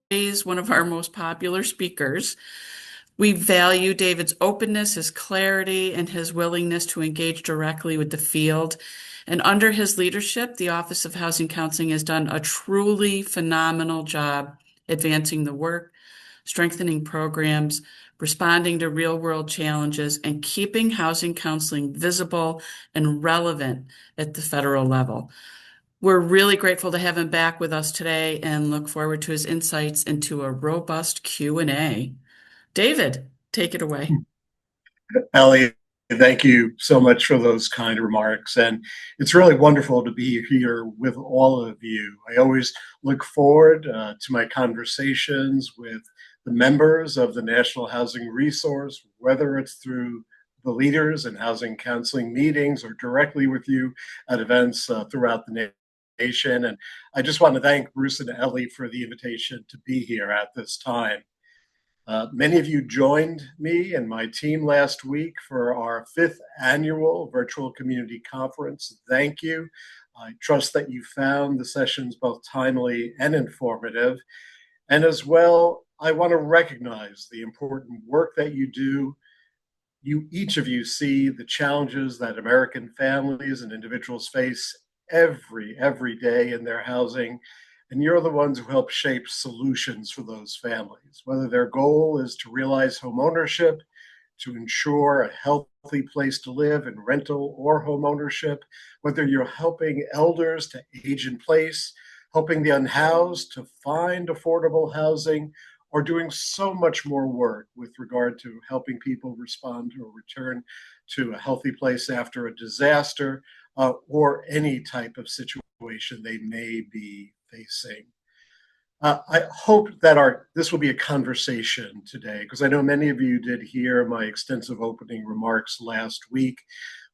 He's one of our most popular speakers. We value David's openness, his clarity, and his willingness to engage directly with the field. And under his leadership, the Office of Housing Counseling has done a truly phenomenal job advancing the work, strengthening programs, responding to real-world challenges, and keeping housing counseling visible and relevant at the federal level. We're really grateful to have him back with us today and look forward to his insights into a robust Q&A. David, take it away. Ellie, thank you so much for those kind remarks. And it's really wonderful to be here with all of you. I always look forward to my conversations with the members of the National Housing Resource, whether it's through the leaders in housing counseling meetings or directly with you at events throughout the nation. And I just want to thank Bruce and Ellie for the invitation to be here at this time. Many of you joined me and my team last week for our 5th annual virtual community conference. Thank you. I trust that you found the sessions both timely and informative. And as well, I want to recognize the important work that you do. Each of you see the challenges that American families and individuals face every day in their housing. And you're the ones who help shape solutions for those families, whether their goal is to realize home ownership, to ensure a healthy place to live in rental or home ownership, whether you're helping elders to age in place, helping the unhoused to find affordable housing, or doing so much more work with regard to helping people respond or return to a healthy place after a disaster or any type of situation they may be facing. I hope that this will be a conversation today, because I know many of you did hear my extensive opening remarks last week,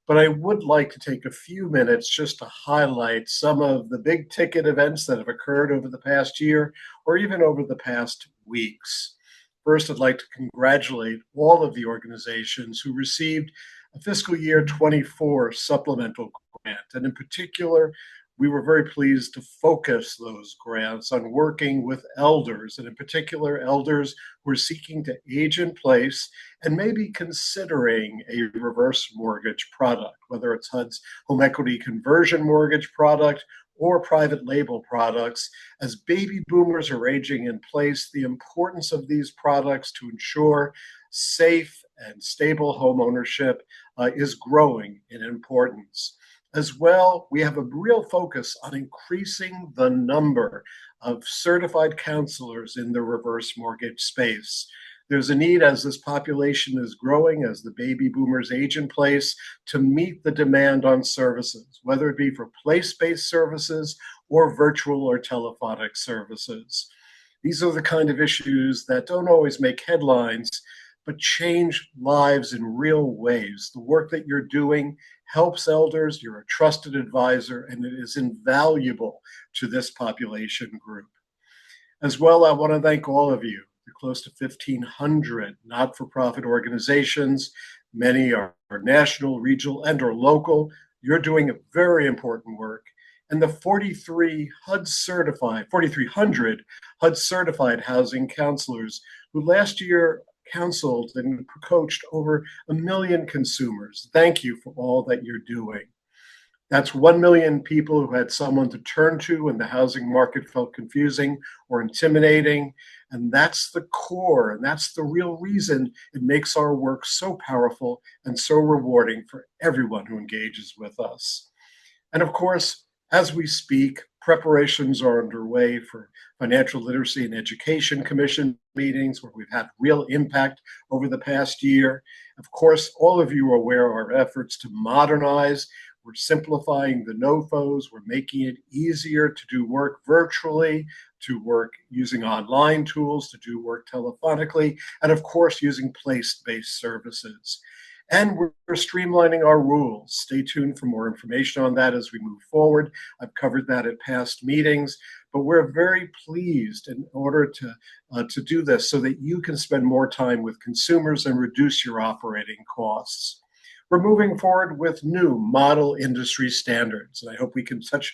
but I would like to take a few minutes just to highlight some of the big ticket events that have occurred over the past year or even over the past weeks. First, I'd like to congratulate all of the organizations who received a fiscal year 24 supplemental grant, and in particular, we were very pleased to focus those grants on working with elders, and in particular, elders who are seeking to age in place and maybe considering a reverse mortgage product, whether it's HUD's home equity conversion mortgage product or private label products. As baby boomers are aging in place, the importance of these products to ensure safe and stable home ownership is growing in importance. As well, we have a real focus on increasing the number of certified counselors in the reverse mortgage space. There's a need, as this population is growing, as the baby boomers age in place, to meet the demand on services, whether it be for place-based services or virtual or telephonic services. These are the kind of issues that don't always make headlines, but change lives in real ways. The work that you're doing helps elders, you're a trusted advisor, and it is invaluable to this population group. As well, I want to thank all of you, the close to 1,500 not-for-profit organizations. Many are national, regional, and or local. You're doing a very important work. And the 4,300 HUD certified housing counselors who last year counseled and coached over 1 million consumers. Thank you for all that you're doing. That's 1 million people who had someone to turn to when the housing market felt confusing or intimidating. And that's the core, and that's the real reason it makes our work so powerful and so rewarding for everyone who engages with us. And of course, as we speak, preparations are underway for Financial Literacy and Education Commission meetings where we've had real impact over the past year. Of course, all of you are aware of our efforts to modernize. We're simplifying the NOFOs. We're making it easier to do work virtually, to work using online tools, to do work telephonically, and of course, using place-based services. And we're streamlining our rules. Stay tuned for more information on that as we move forward. I've covered that at past meetings, but we're very pleased in order to do this so that you can spend more time with consumers and reduce your operating costs. We're moving forward with new model industry standards, and I hope we can touch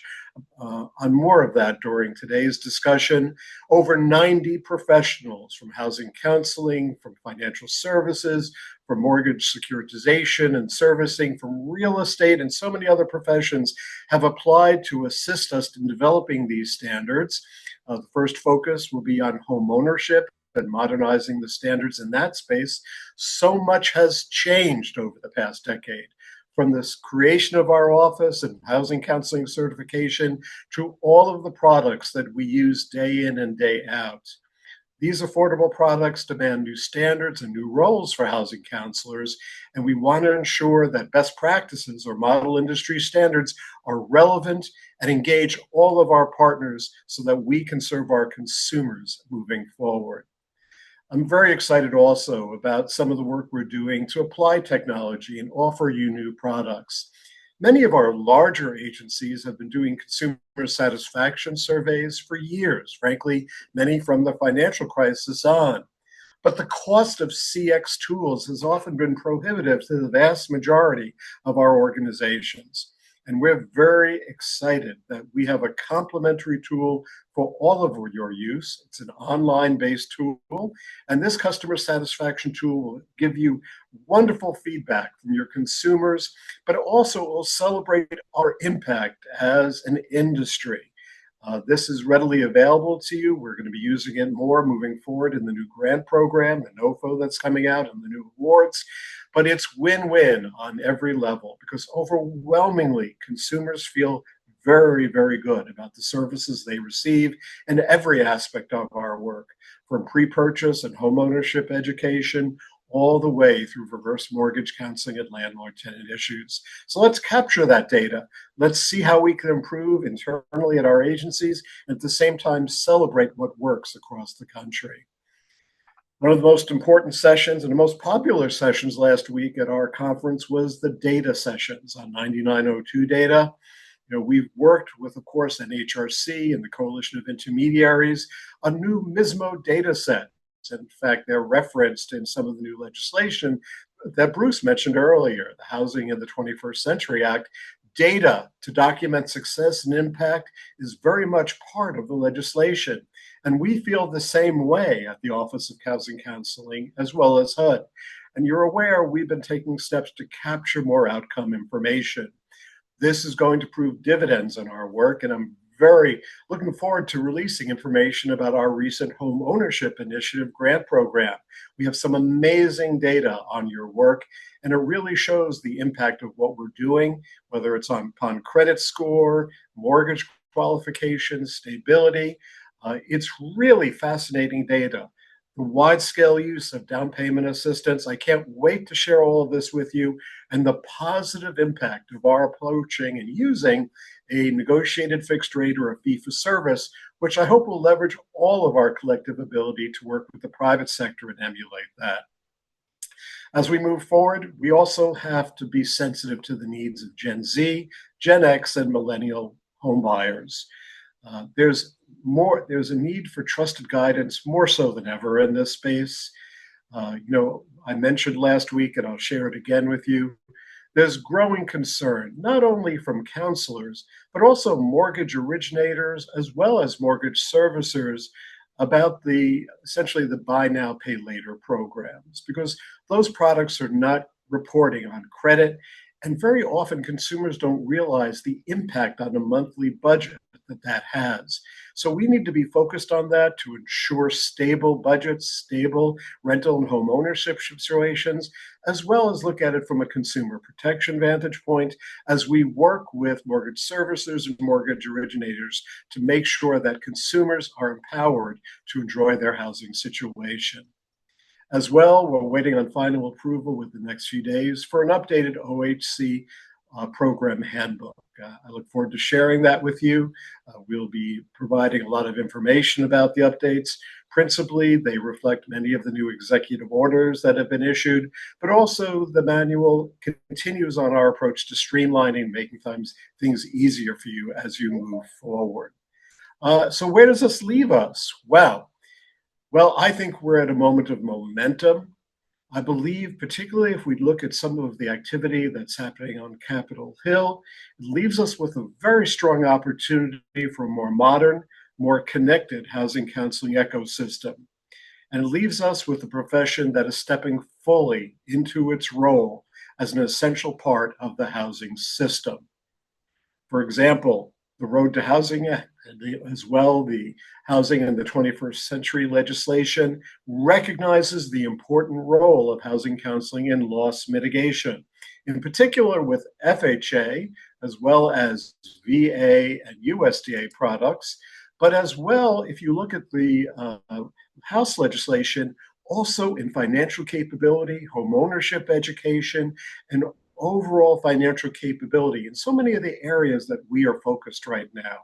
on more of that during today's discussion. Over 90 professionals from housing counseling, from financial services, from mortgage securitization and servicing, from real estate, and so many other professions have applied to assist us in developing these standards. The first focus will be on home ownership and modernizing the standards in that space. So much has changed over the past decade, from this creation of our office and housing counseling certification to all of the products that we use day in and day out. These affordable products demand new standards and new roles for housing counselors, and we want to ensure that best practices or model industry standards are relevant and engage all of our partners so that we can serve our consumers moving forward. I'm very excited also about some of the work we're doing to apply technology and offer you new products. Many of our larger agencies have been doing consumer satisfaction surveys for years, frankly, many from the financial crisis on. But the cost of CX tools has often been prohibitive to the vast majority of our organizations. And we're very excited that we have a complementary tool for all of your use. It's an online-based tool, and this customer satisfaction tool will give you wonderful feedback from your consumers, but it also will celebrate our impact as an industry. This is readily available to you. We're going to be using it more moving forward in the new grant program, the NOFO that's coming out, and the new awards. But it's win-win on every level because overwhelmingly consumers feel very, very good about the services they receive in every aspect of our work, from pre-purchase and homeownership education all the way through reverse mortgage counseling and landlord-tenant issues. So let's capture that data. Let's see how we can improve internally at our agencies and at the same time celebrate what works across the country. One of the most important sessions and the most popular sessions last week at our conference was the data sessions on 9902 data. We've worked with, of course, NHRC and the Coalition of Intermediaries on new MISMO data sets. In fact, they're referenced in some of the new legislation that Bruce mentioned earlier, the Housing in the 21st Century Act. Data to document success and impact is very much part of the legislation. And we feel the same way at the Office of Housing Counseling as well as HUD. And you're aware we've been taking steps to capture more outcome information. This is going to prove dividends in our work, and I'm very looking forward to releasing information about our recent home ownership initiative grant program. We have some amazing data on your work, and it really shows the impact of what we're doing, whether it's upon credit score, mortgage qualifications, stability. It's really fascinating data. The wide-scale use of down payment assistance. I can't wait to share all of this with you and the positive impact of our approaching and using a negotiated fixed rate or a fee for service, which I hope will leverage all of our collective ability to work with the private sector and emulate that. As we move forward, we also have to be sensitive to the needs of Gen Z, Gen X, and millennial homebuyers. There's a need for trusted guidance more so than ever in this space. I mentioned last week, and I'll share it again with you, there's growing concern, not only from counselors, but also mortgage originators, as well as mortgage servicers, about essentially the buy now, pay later programs, because those products are not reporting on credit. And very often consumers don't realize the impact on a monthly budget that has. So we need to be focused on that to ensure stable budgets, stable rental and home ownership situations, as well as look at it from a consumer protection vantage point as we work with mortgage servicers and mortgage originators to make sure that consumers are empowered to enjoy their housing situation. As well, we're waiting on final approval within the next few days for an updated OHC program handbook. I look forward to sharing that with you. We'll be providing a lot of information about the updates. Principally, they reflect many of the new executive orders that have been issued, but also the manual continues on our approach to streamlining, making things easier for you as you move forward. So where does this leave us? Well, I think we're at a moment of momentum. I believe, particularly if we look at some of the activity that's happening on Capitol Hill, it leaves us with a very strong opportunity for a more modern, more connected housing counseling ecosystem. And it leaves us with a profession that is stepping fully into its role as an essential part of the housing system. For example, the Road to Housing, as well, the Housing in the 21st Century legislation recognizes the important role of housing counseling in loss mitigation, in particular with FHA, as well as VA and USDA products. But as well, if you look at the House legislation, also in financial capability, homeownership education, and overall financial capability in so many of the areas that we are focused right now.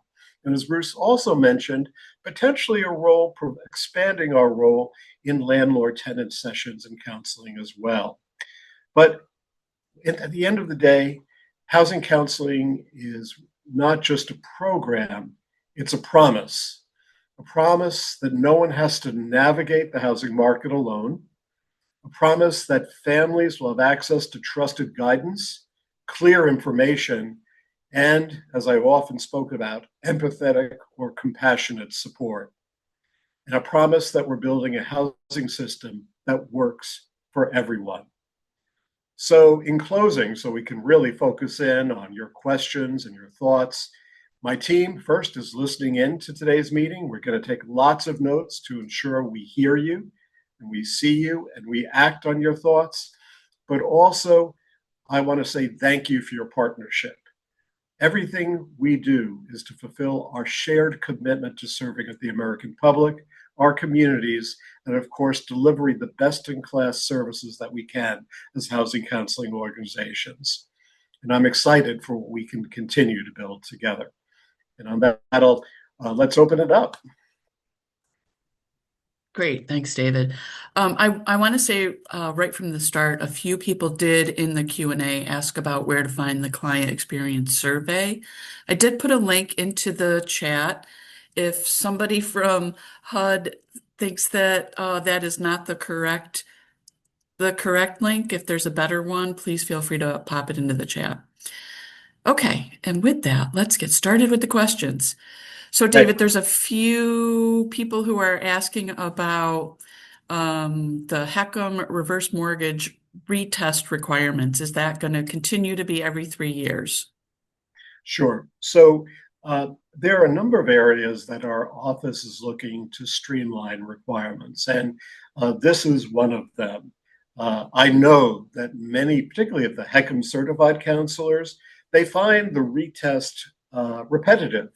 And as Bruce also mentioned, potentially a role expanding our role in landlord tenant sessions and counseling as well. But at the end of the day, housing counseling is not just a program, it's a promise that no one has to navigate the housing market alone, a promise that families will have access to trusted guidance, clear information, and, as I've often spoken about, empathetic or compassionate support. And a promise that we're building a housing system that works for everyone. So, in closing, so we can really focus in on your questions and your thoughts, my team first is listening in to today's meeting. We're going to take lots of notes to ensure we hear you and we see you and we act on your thoughts. But also, I want to say thank you for your partnership. Everything we do is to fulfill our shared commitment to serving the American public, our communities, and of course, delivering the best-in-class services that we can as housing counseling organizations. And I'm excited for what we can continue to build together. And on that, let's open it up. Great. Thanks, David. I want to say right from the start, a few people did in the Q&A ask about where to find the client experience survey. I did put a link into the chat. If somebody from HUD thinks that that is not the correct link, if there's a better one, please feel free to pop it into the chat. Okay, and with that, let's get started with the questions. So, Hey, David, there's a few people who are asking about the HECM reverse mortgage retest requirements. Is that going to continue to be every 3 years? sure. So there are a number of areas that our office is looking to streamline requirements, and this is one of them. I know that many, particularly of the HECM certified counselors, they find the retest repetitive.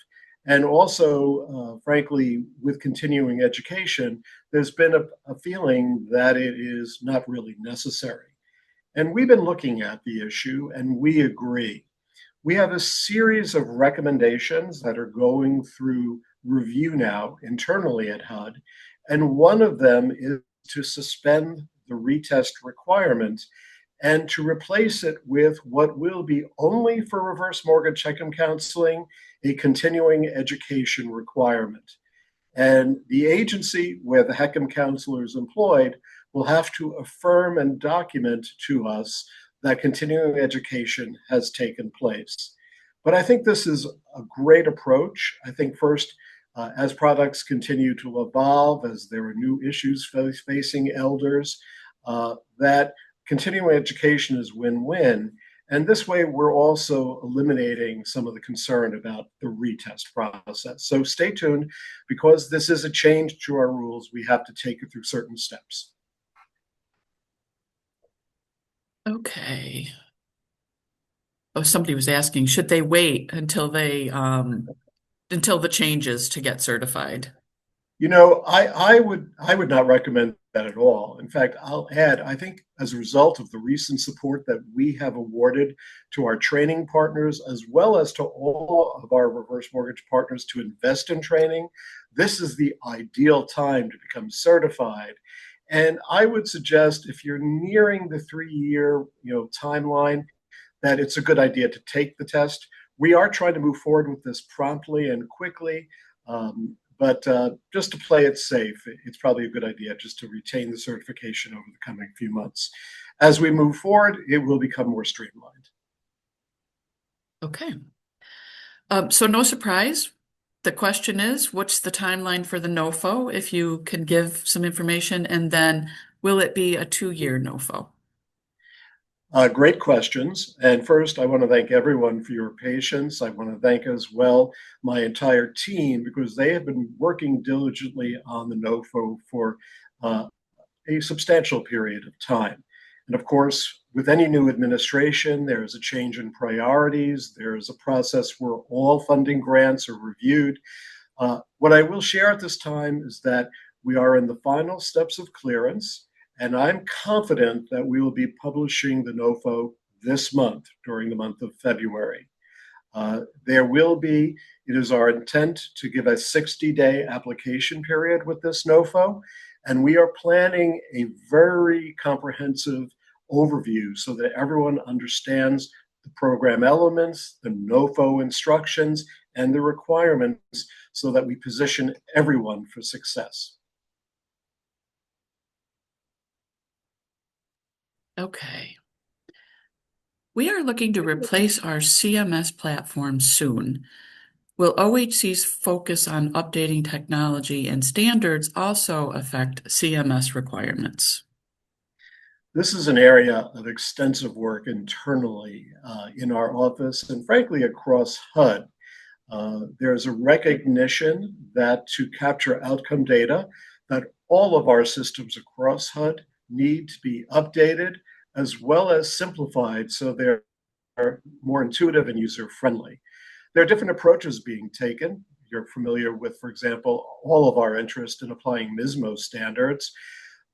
And also, frankly, with continuing education, there's been a feeling that it is not really necessary. And we've been looking at the issue, and we agree. We have a series of recommendations that are going through review now internally at HUD. And one of them is to suspend the retest requirement and to replace it with what will be only for reverse mortgage HECM counseling, a continuing education requirement. And the agency where the HECM counselor is employed will have to affirm and document to us that continuing education has taken place. But I think this is a great approach. I think first, as products continue to evolve, as there are new issues facing elders, that continuing education is win-win. And this way, we're also eliminating some of the concern about the retest process. So stay tuned, because this is a change to our rules. We have to take it through certain steps. Okay. Oh, somebody was asking, should they wait until until the changes to get certified? I would not recommend that at all. In fact, I'll add, I think as a result of the recent support that we have awarded to our training partners, as well as to all of our reverse mortgage partners to invest in training, this is the ideal time to become certified. And I would suggest if you're nearing the 3 year timeline, that it's a good idea to take the test. We are trying to move forward with this promptly and quickly. But just to play it safe, it's probably a good idea just to retain the certification over the coming few months. As we move forward, it will become more streamlined. Okay. So no surprise. The question is, what's the timeline for the NOFO? If you can give some information, and then will it be a 2 year NOFO? Great questions. And first, I want to thank everyone for your patience. I want to thank as well my entire team because they have been working diligently on the NOFO for uh, a substantial period of time. And of course, with any new administration, there's a change in priorities. There's a process where all funding grants are reviewed. What I will share at this time is that we are in the final steps of clearance, and I'm confident that we will be publishing the NOFO this month, during the month of February. It is our intent to give a 60-day application period with this NOFO, and we are planning a very comprehensive overview so that everyone understands the program elements, the NOFO instructions, and the requirements so that we position everyone for success. Okay. We are looking to replace our CMS platform soon. Will OHC's focus on updating technology and standards also affect CMS requirements? This is an area of extensive work internally in our office and frankly across HUD. There's a recognition that to capture outcome data, that all of our systems across HUD need to be updated as well as simplified so they're more intuitive and user friendly. There are different approaches being taken. You're familiar with, for example, all of our interest in applying MISMO standards.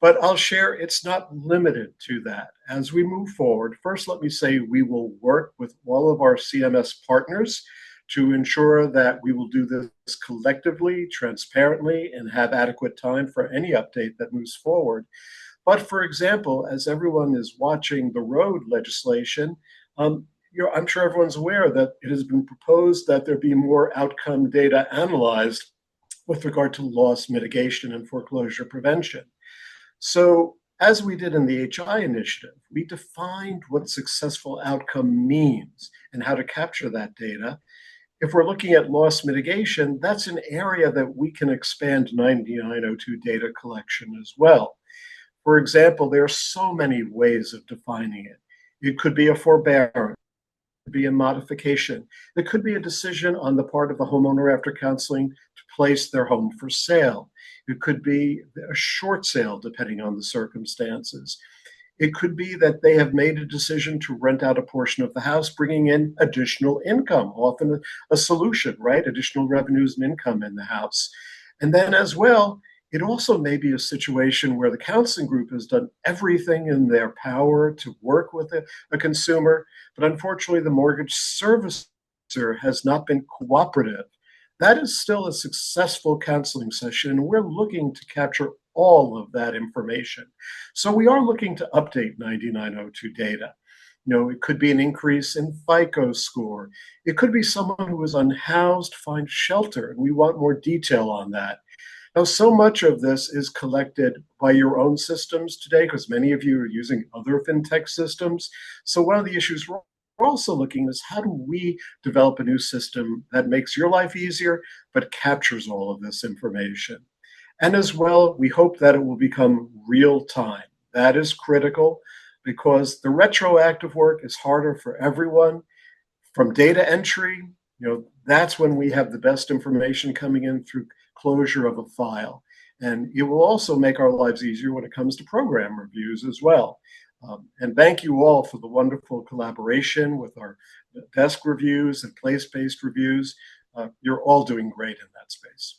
But I'll share it's not limited to that. As we move forward, first, let me say we will work with all of our CMS partners to ensure that we will do this collectively, transparently, and have adequate time for any update that moves forward. But for example, as everyone is watching the road legislation, I'm sure everyone's aware that it has been proposed that there be more outcome data analyzed with regard to loss mitigation and foreclosure prevention. So, as we did in the HI initiative, we defined what successful outcome means and how to capture that data. If we're looking at loss mitigation, that's an area that we can expand 9902 data collection as well. For example, there are so many ways of defining it. It could be a forbearance, it could be a modification, it could be a decision on the part of the homeowner after counseling to place their home for sale. It could be a short sale, depending on the circumstances. It could be that they have made a decision to rent out a portion of the house, bringing in additional income, often a solution, right? Additional revenues and income in the house. And then as well, it also may be a situation where the counseling group has done everything in their power to work with a consumer, but unfortunately, the mortgage servicer has not been cooperative. That is still a successful counseling session, and we're looking to capture all of that information. So we are looking to update 9902 data. It could be an increase in FICO score. It could be someone who is unhoused, find shelter, and we want more detail on that. Now, so much of this is collected by your own systems today because many of you are using other fintech systems. So one of the issues we're also looking at is how do we develop a new system that makes your life easier but captures all of this information. And as well, we hope that it will become real time. That is critical because the retroactive work is harder for everyone. From data entry, that's when we have the best information coming in through closure of a file. And it will also make our lives easier when it comes to program reviews as well. And thank you all for the wonderful collaboration with our desk reviews and place-based reviews. You're all doing great in that space.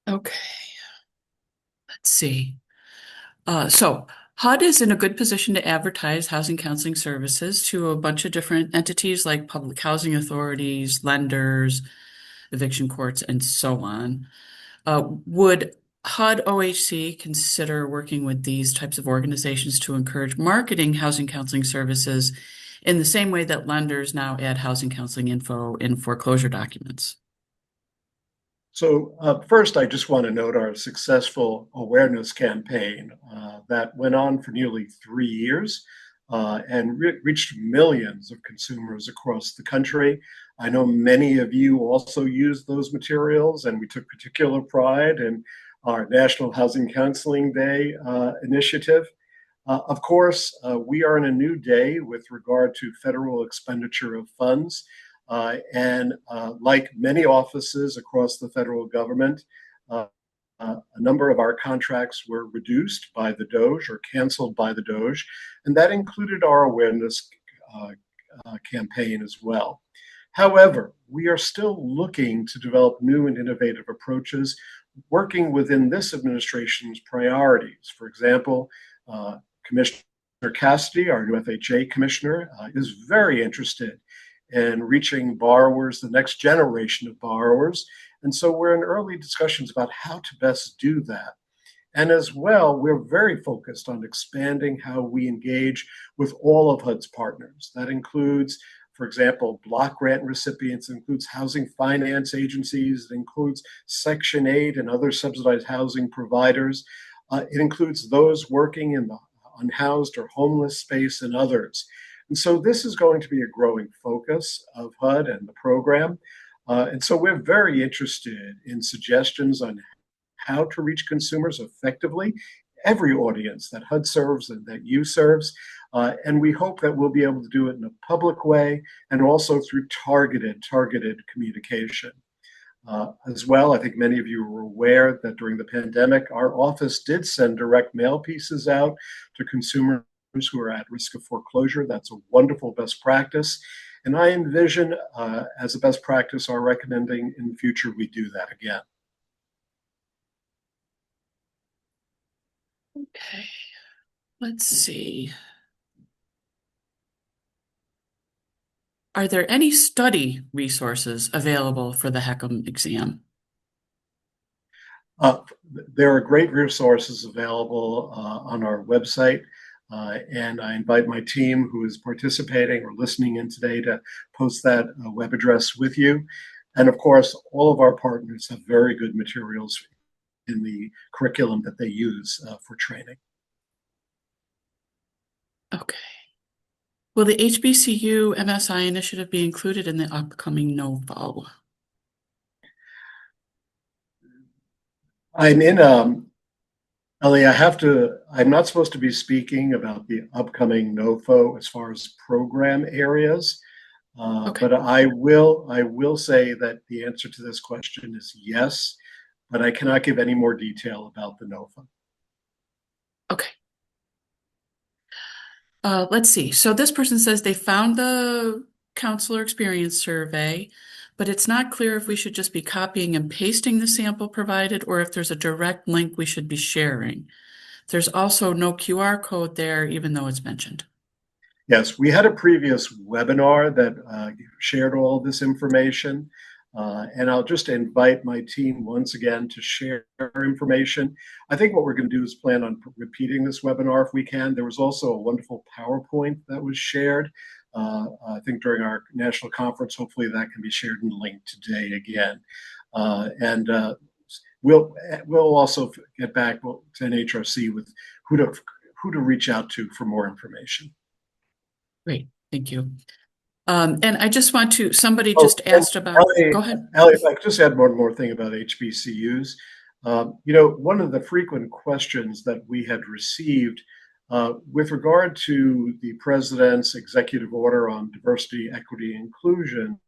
Okay, let's see. So HUD is in a good position to advertise housing counseling services to a bunch of different entities like public housing authorities, lenders, eviction courts, and so on. Would HUD OHC consider working with these types of organizations to encourage marketing housing counseling services in the same way that lenders now add housing counseling info in foreclosure documents? So, first, I just want to note our successful awareness campaign that went on for nearly 3 years and reached millions of consumers across the country. I know many of you also used those materials, and we took particular pride in our National Housing Counseling Day initiative. Of course, we are in a new day with regard to federal expenditure of funds. And like many offices across the federal government, a number of our contracts were reduced by the DOJ or canceled by the DOJ, and that included our awareness uh, campaign as well. However, we are still looking to develop new and innovative approaches working within this administration's priorities. For example, Commissioner Cassidy, our new FHA commissioner, is very interested in reaching borrowers, the next generation of borrowers. And so we're in early discussions about how to best do that. And as well, we're very focused on expanding how we engage with all of HUD's partners. That includes, for example, block grant recipients, it includes housing finance agencies, it includes Section 8 and other subsidized housing providers. It includes those working in the unhoused or homeless space and others. And so this is going to be a growing focus of HUD and the program. And so we're very interested in suggestions on how to reach consumers effectively, every audience that HUD serves and that you serves. And we hope that we'll be able to do it in a public way and also through targeted communication. As well, I think many of you are aware that during the pandemic, our office did send direct mail pieces out to consumers who are at risk of foreclosure. That's a wonderful best practice. And I envision, as a best practice, our recommending in the future we do that again. Okay, let's see. Are there any study resources available for the HECM exam? Uh, there are great resources available on our website. And I invite my team who is participating or listening in today to post that web address with you. And of course, all of our partners have very good materials in the curriculum that they use for training. Okay. Will the HBCU MSI initiative be included in the upcoming NOFO? I'm in Ellie, I'm not supposed to be speaking about the upcoming NOFO as far as program areas, Okay, but I will say that the answer to this question is yes, but I cannot give any more detail about the NOFO. okay. Let's see. So this person says they found the counselor experience survey, but it's not clear if we should just be copying and pasting the sample provided or if there's a direct link we should be sharing. There's also no QR code there, even though it's mentioned. Yes, we had a previous webinar that shared all of this information. And I'll just invite my team once again to share information. I think what we're going to do is plan on repeating this webinar if we can. There was also a wonderful PowerPoint that was shared. I think during our national conference, hopefully that can be shared and linked today again. And we'll also get back to NHRC with who to reach out to for more information. Great, thank you. And I just want to, somebody Oh, just and asked about, Ellie, go ahead. Ellie, if I could just add one more thing about HBCUs. One of the frequent questions that we had received with regard to the president's executive order on diversity, equity, inclusion,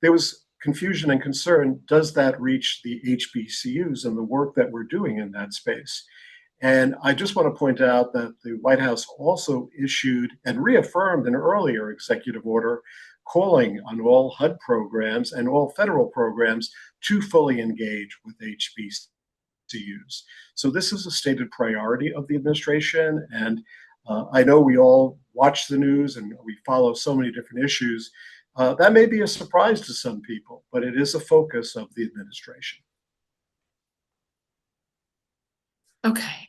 there was confusion and concern. Does that reach the HBCUs and the work that we're doing in that space? And I just want to point out that the White House also issued and reaffirmed an earlier executive order calling on all HUD programs and all federal programs to fully engage with HBCUs. So this is a stated priority of the administration, and I know we all watch the news and we follow so many different issues. That may be a surprise to some people, but it is a focus of the administration. Okay.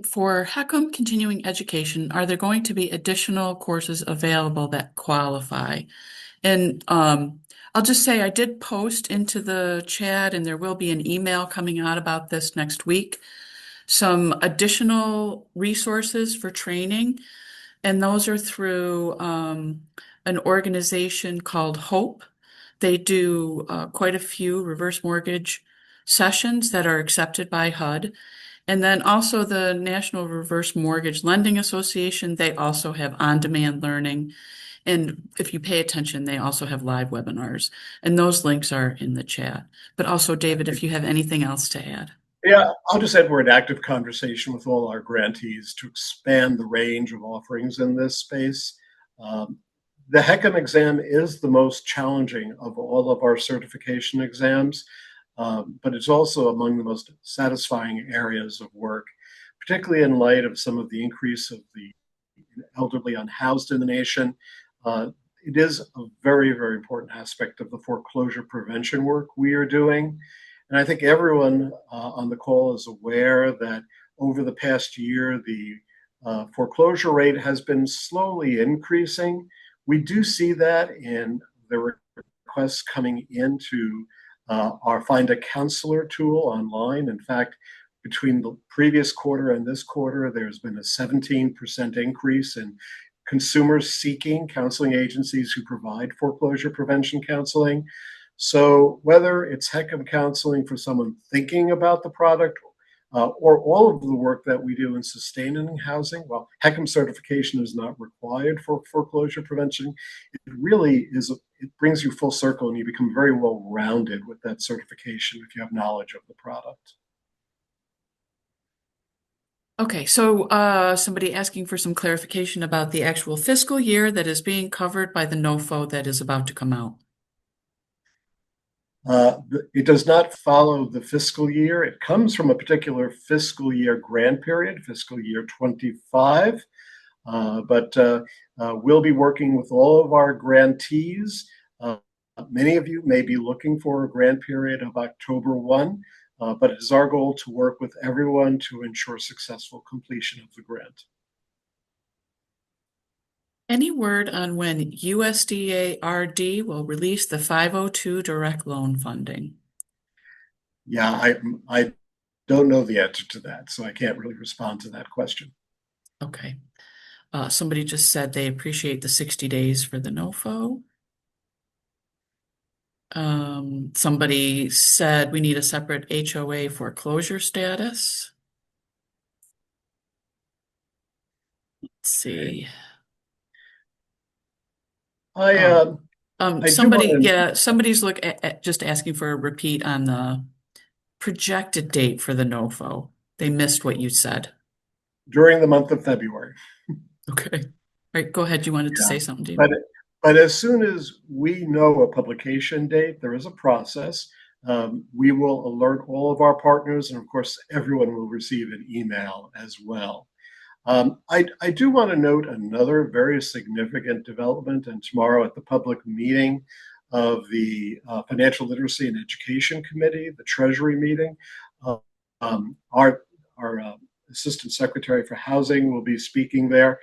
For HECM continuing education, are there going to be additional courses available that qualify? And I'll just say I did post into the chat, and there will be an email coming out about this next week. Some additional resources for training, and those are through an organization called HOPE. They do quite a few reverse mortgage sessions that are accepted by HUD. And then also the National Reverse Mortgage Lending Association, they also have on-demand learning. And if you pay attention, they also have live webinars. And those links are in the chat. But also, David, if you have anything else to add. Yeah, I'll just add we're in active conversation with all our grantees to expand the range of offerings in this space. Um, the HECM exam is the most challenging of all of our certification exams, but it's also among the most satisfying areas of work, particularly in light of some of the increase of the elderly unhoused in the nation. Uh, it is a very, very important aspect of the foreclosure prevention work we are doing. And I think everyone on the call is aware that over the past year, the foreclosure rate has been slowly increasing. We do see that in the requests coming into our Find a Counselor tool online. In fact, between the previous quarter and this quarter, there's been a 17% increase in consumers seeking counseling agencies who provide foreclosure prevention counseling. So whether it's HECM counseling for someone thinking about the product or all of the work that we do in sustaining housing, well, HECM certification is not required for foreclosure prevention. It really is, it brings you full circle and you become very well rounded with that certification if you have knowledge of the product. Okay, so somebody asking for some clarification about the actual fiscal year that is being covered by the NOFO that is about to come out. It does not follow the fiscal year. It comes from a particular fiscal year grant period, fiscal year 25. But we'll be working with all of our grantees. Many of you may be looking for a grant period of October 1, but it is our goal to work with everyone to ensure successful completion of the grant. Any word on when USDA RD will release the 502 direct loan funding? Yeah, I don't know the answer to that, so I can't really respond to that question. Okay. Somebody just said they appreciate the 60 days for the NOFO. Somebody said we need a separate HOA foreclosure status. Let's see. I do want Somebody, to, yeah, somebody's just asking for a repeat on the projected date for the NOFO. They missed what you said. during the month of February. Okay. All right, go ahead. You wanted to Yeah. say something, But David? but as soon as we know a publication date, there is a process. We will alert all of our partners, and of course, everyone will receive an email as well. I do want to note another very significant development, and tomorrow at the public meeting of the Financial Literacy and Education Committee, the Treasury meeting, uh, our Assistant Secretary for Housing will be speaking there.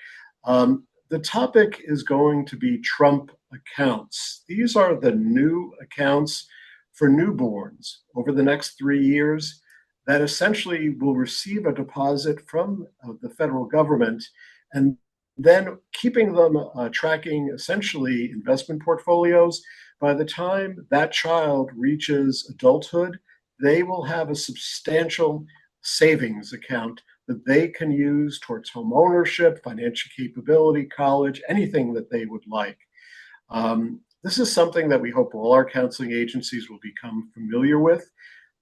The topic is going to be Trump accounts. These are the new accounts for newborns over the next 3 years that essentially will receive a deposit from the federal government and then keeping them tracking essentially investment portfolios. By the time that child reaches adulthood, they will have a substantial savings account that they can use towards home ownership, financial capability, college, anything that they would like. This is something that we hope all our counseling agencies will become familiar with.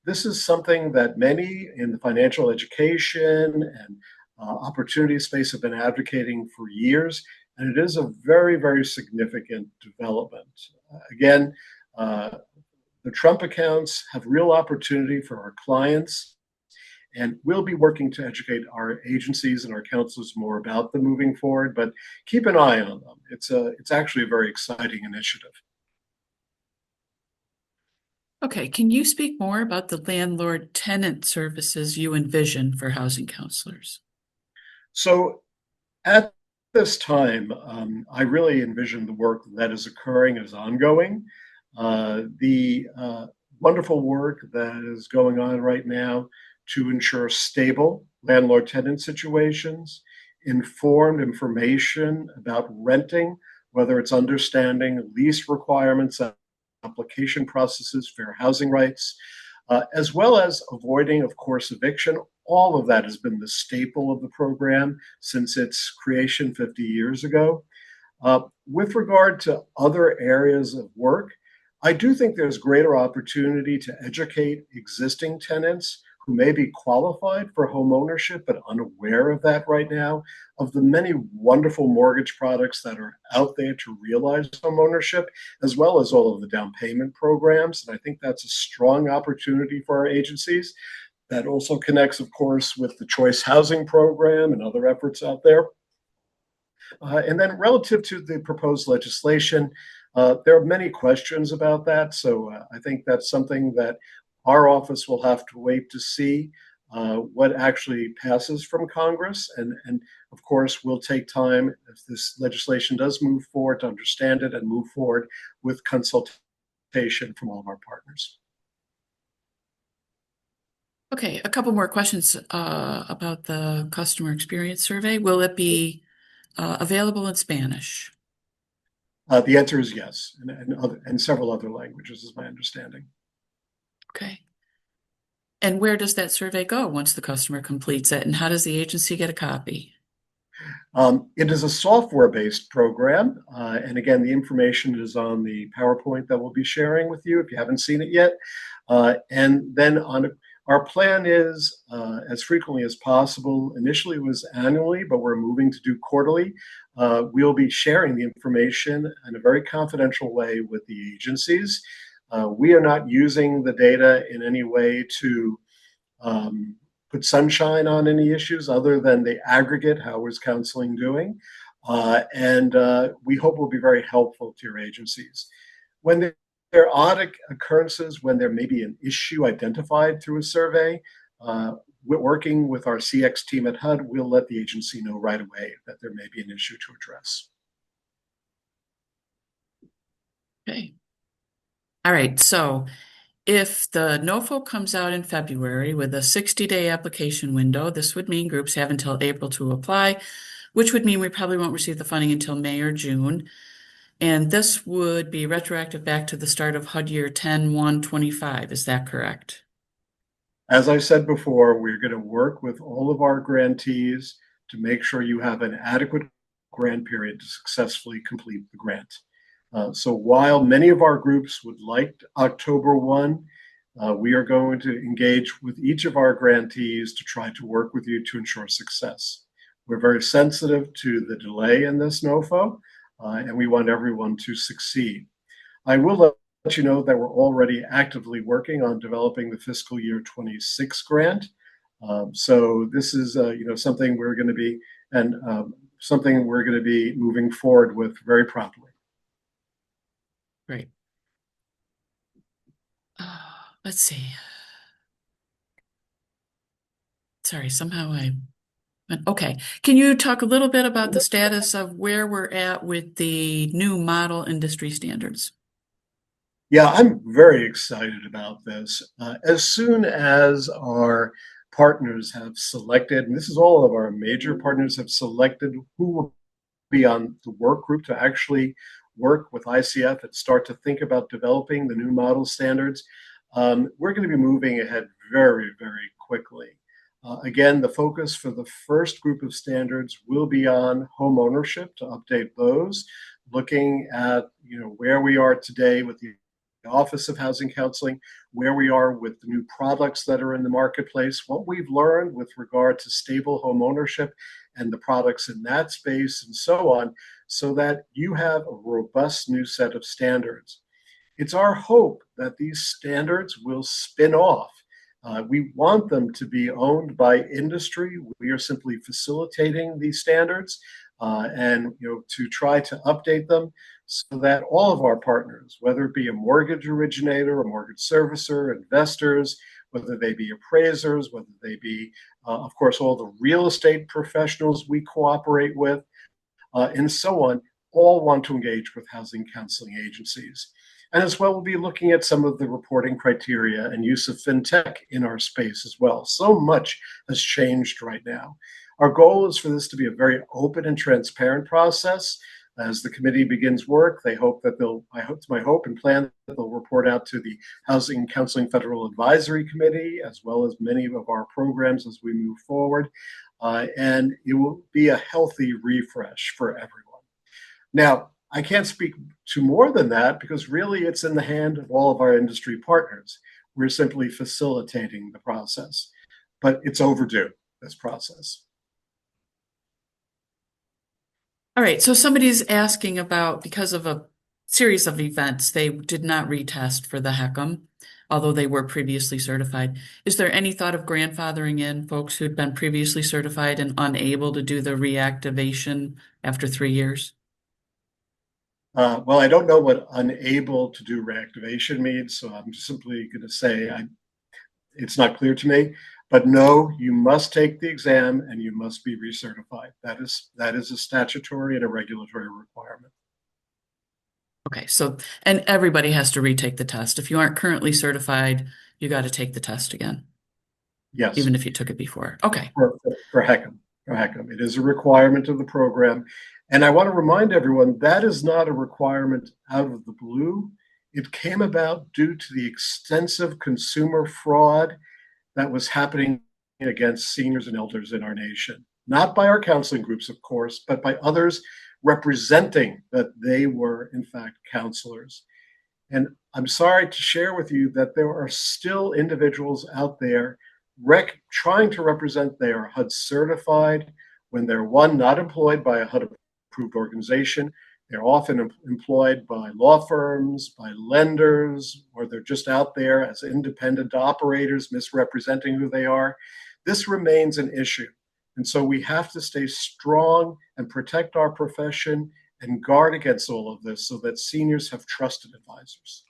This is something that many in the financial education and opportunity space have been advocating for years. And it is a very, very significant development. Again, uh, the Trump accounts have real opportunity for our clients, and we'll be working to educate our agencies and our counselors more about them moving forward, but keep an eye on them. It's actually a very exciting initiative. Okay, can you speak more about the landlord tenant services you envision for housing counselors? So at this time, I really envision the work that is occurring as ongoing. The wonderful work that is going on right now to ensure stable landlord tenant situations, informed information about renting, whether it's understanding lease requirements, application processes, fair housing rights, as well as avoiding, of course, eviction. All of that has been the staple of the program since its creation 50 years ago. With regard to other areas of work, I do think there's greater opportunity to educate existing tenants who may be qualified for home ownership but unaware of that right now, of the many wonderful mortgage products that are out there to realize home ownership, as well as all of the down payment programs. And I think that's a strong opportunity for our agencies. That also connects, of course, with the Choice Housing Program and other efforts out there. And then relative to the proposed legislation, there are many questions about that. So I think that's something that our office will have to wait to see what actually passes from Congress. And of course, we'll take time if this legislation does move forward to understand it and move forward with consultation from all of our partners. Okay, a couple more questions about the customer experience survey. Will it be available in Spanish? The answer is yes, and several other languages, is my understanding. Okay. And where does that survey go once the customer completes it, and how does the agency get a copy? It is a software-based program, and again, the information is on the PowerPoint that we'll be sharing with you if you haven't seen it yet. And then our plan is as frequently as possible. Initially, it was annually, but we're moving to do quarterly. We'll be sharing the information in a very confidential way with the agencies. We are not using the data in any way to put sunshine on any issues other than the aggregate, how is counseling doing? And we hope will be very helpful to your agencies. When there are odd occurrences, when there may be an issue identified through a survey, we're working with our CX team at HUD, we'll let the agency know right away that there may be an issue to address. Okay. All right, so if the NOFO comes out in February with a 60-day application window, this would mean groups have until April to apply, which would mean we probably won't receive the funding until May or June. And this would be retroactive back to the start of HUD year 10/1/25. Is that correct? As I said before, we're going to work with all of our grantees to make sure you have an adequate grant period to successfully complete the grant. So while many of our groups would like October 1, we are going to engage with each of our grantees to try to work with you to ensure success. We're very sensitive to the delay in this NOFO, and we want everyone to succeed. I will let you know that we're already actively working on developing the fiscal year 26 grant. So this is something we're going to be something we're going to be moving forward with very promptly. Great. Let's see. Sorry, somehow I went. Okay. Can you talk a little bit about the status of where we're at with the new model industry standards? Yeah, I'm very excited about this. As soon as our partners have selected, and this is all of our major partners have selected who will be on the work group to actually work with ICF and start to think about developing the new model standards, we're going to be moving ahead very, very quickly. Again, the focus for the first group of standards will be on home ownership to update those, looking at where we are today with the Office of Housing Counseling, where we are with the new products that are in the marketplace, what we've learned with regard to stable home ownership and the products in that space, and so on, so that you have a robust new set of standards. It's our hope that these standards will spin off. We want them to be owned by industry. We are simply facilitating these standards and to try to update them so that all of our partners, whether it be a mortgage originator, a mortgage servicer, investors, whether they be appraisers, whether they be, of course, all the real estate professionals we cooperate with, and so on, all want to engage with housing counseling agencies. And as well, we'll be looking at some of the reporting criteria and use of fintech in our space as well. So much has changed right now. Our goal is for this to be a very open and transparent process. As the committee begins work, they hope that it's my hope and plan that they'll report out to the Housing Counseling Federal Advisory Committee, as well as many of our programs as we move forward. And it will be a healthy refresh for everyone. Now, I can't speak to more than that because really it's in the hand of all of our industry partners. We're simply facilitating the process, but it's overdue, this process. All right, so somebody's asking about, because of a series of events, they did not retest for the HECM, although they were previously certified. Is there any thought of grandfathering in folks who'd been previously certified and unable to do the reactivation after 3 years? Well, I don't know what unable to do reactivation means, so I'm simply going to say it's not clear to me. But no, you must take the exam and you must be recertified. That is a statutory and a regulatory requirement. Okay, so, and everybody has to retake the test. If you aren't currently certified, you got to take the test again, Yes, even if you took it before. Okay. for HECM. For HECM. It is a requirement of the program. And I want to remind everyone that is not a requirement out of the blue. It came about due to the extensive consumer fraud that was happening against seniors and elders in our nation. Not by our counseling groups, of course, but by others representing that they were, in fact, counselors. And I'm sorry to share with you that there are still individuals out there trying to represent they are HUD certified when they're, one, not employed by a HUD approved organization. They're often employed by law firms, by lenders, or they're just out there as independent operators misrepresenting who they are. This remains an issue. And so we have to stay strong and protect our profession and guard against all of this so that seniors have trusted advisors.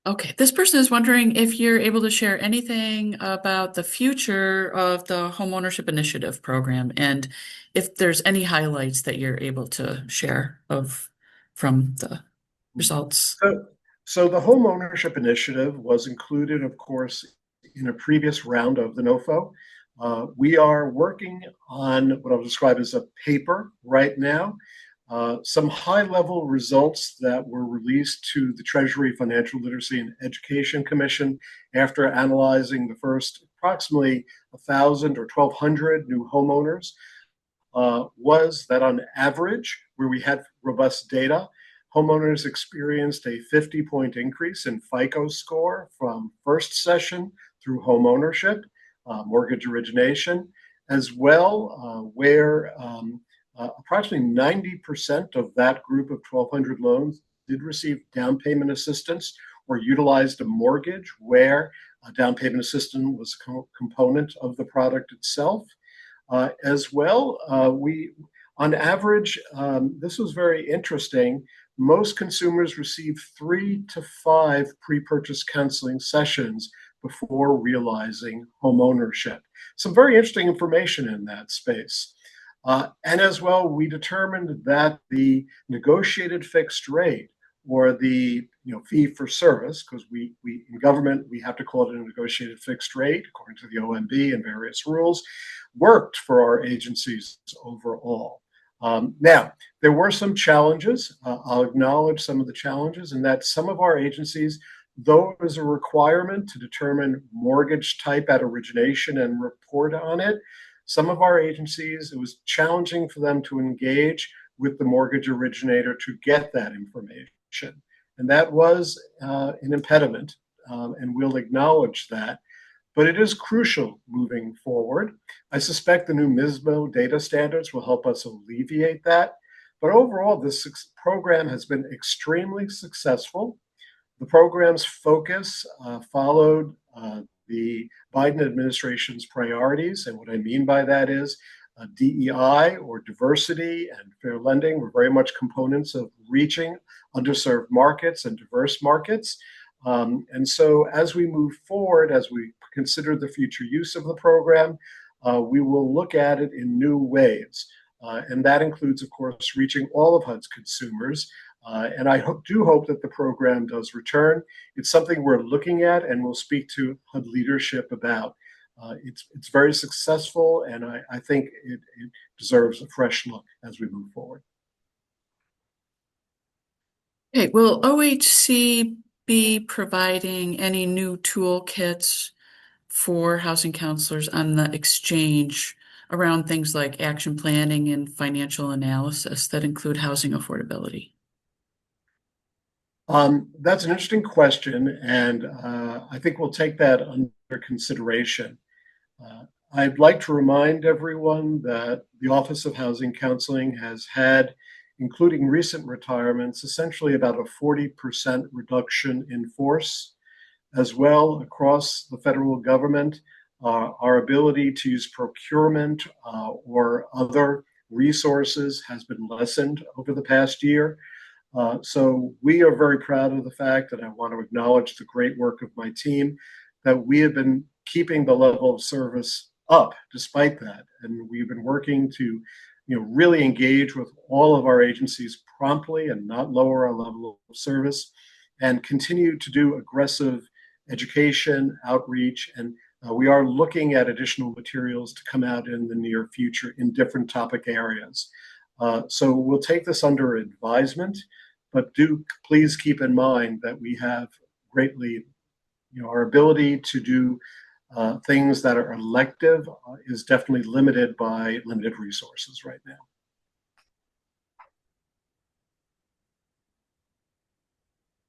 Okay, this person is wondering if you're able to share anything about the future of the Homeownership Initiative program and if there's any highlights that you're able to share from the results. So the Home Ownership Initiative was included, of course, in a previous round of the NOFO. We are working on what I'll describe as a paper right now. Some high-level results that were released to the Treasury Financial Literacy and Education Commission after analyzing the first approximately 1,000 or 1,200 new homeowners was that on average, where we had robust data, homeowners experienced a 50-point increase in FICO score from first session through home ownership, mortgage origination, as well, where approximately 90% of that group of 1,200 loans did receive down payment assistance or utilized a mortgage where a down payment assistance was a component of the product itself. As well, on average, this was very interesting. Most consumers receive 3 to 5 pre-purchase counseling sessions before realizing home ownership. Some very interesting information in that space. And as well, we determined that the negotiated fixed rate or the fee for service, because we in government, we have to call it a negotiated fixed rate according to the OMB and various rules, worked for our agencies overall. Now, there were some challenges. I'll acknowledge some of the challenges in that some of our agencies, though it was a requirement to determine mortgage type at origination and report on it, some of our agencies, it was challenging for them to engage with the mortgage originator to get that information. And that was an impediment, and we'll acknowledge that. but it is crucial moving forward. I suspect the new MISMO data standards will help us alleviate that. But overall, this program has been extremely successful. The program's focus followed the Biden administration's priorities. And what I mean by that is DEI, or diversity, and fair lending were very much components of reaching underserved markets and diverse markets. And so as we move forward, as we consider the future use of the program, we will look at it in new ways. And that includes, of course, reaching all of HUD's consumers. And I do hope that the program does return. It's something we're looking at and we'll speak to HUD leadership about. It's very successful, and I think it deserves a fresh look as we move forward. Okay, will OHC be providing any new toolkits for housing counselors on the exchange around things like action planning and financial analysis that include housing affordability? That's an interesting question, and I think we'll take that under consideration. I'd like to remind everyone that the Office of Housing Counseling has had, including recent retirements, essentially about a 40% reduction in force. As well, across the federal government, our ability to use procurement or other resources has been lessened over the past year. So we are very proud of the fact, and I want to acknowledge the great work of my team, that we have been keeping the level of service up despite that. And we've been working to really engage with all of our agencies promptly and not lower our level of service, and continue to do aggressive education, outreach, and we are looking at additional materials to come out in the near future in different topic areas. So we'll take this under advisement, but do please keep in mind that we have greatly, our ability to do things that are elective is definitely limited by limited resources right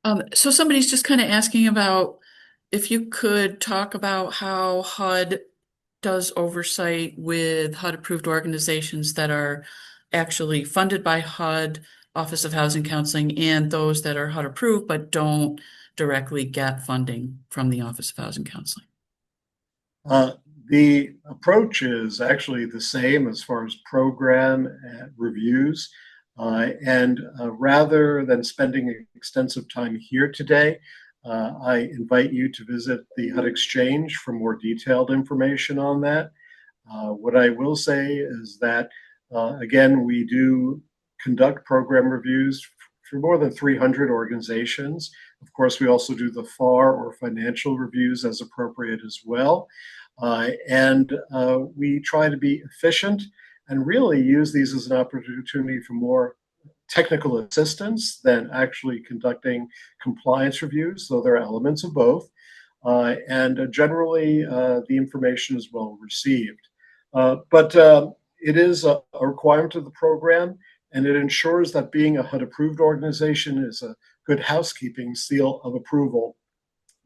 now. So somebody's just kind of asking about if you could talk about how HUD does oversight with HUD-approved organizations that are actually funded by HUD, Office of Housing Counseling, and those that are HUD-approved but don't directly get funding from the Office of Housing Counseling. The approach is actually the same as far as program reviews. And rather than spending extensive time here today, I invite you to visit the HUD Exchange for more detailed information on that. What I will say is that, again, we do conduct program reviews for more than 300 organizations. Of course, we also do the FAR or financial reviews as appropriate as well. And we try to be efficient and really use these as an opportunity for more technical assistance than actually conducting compliance reviews, though there are elements of both. And generally, the information is well received. But it is a requirement of the program, and it ensures that being a HUD-approved organization is a good housekeeping seal of approval,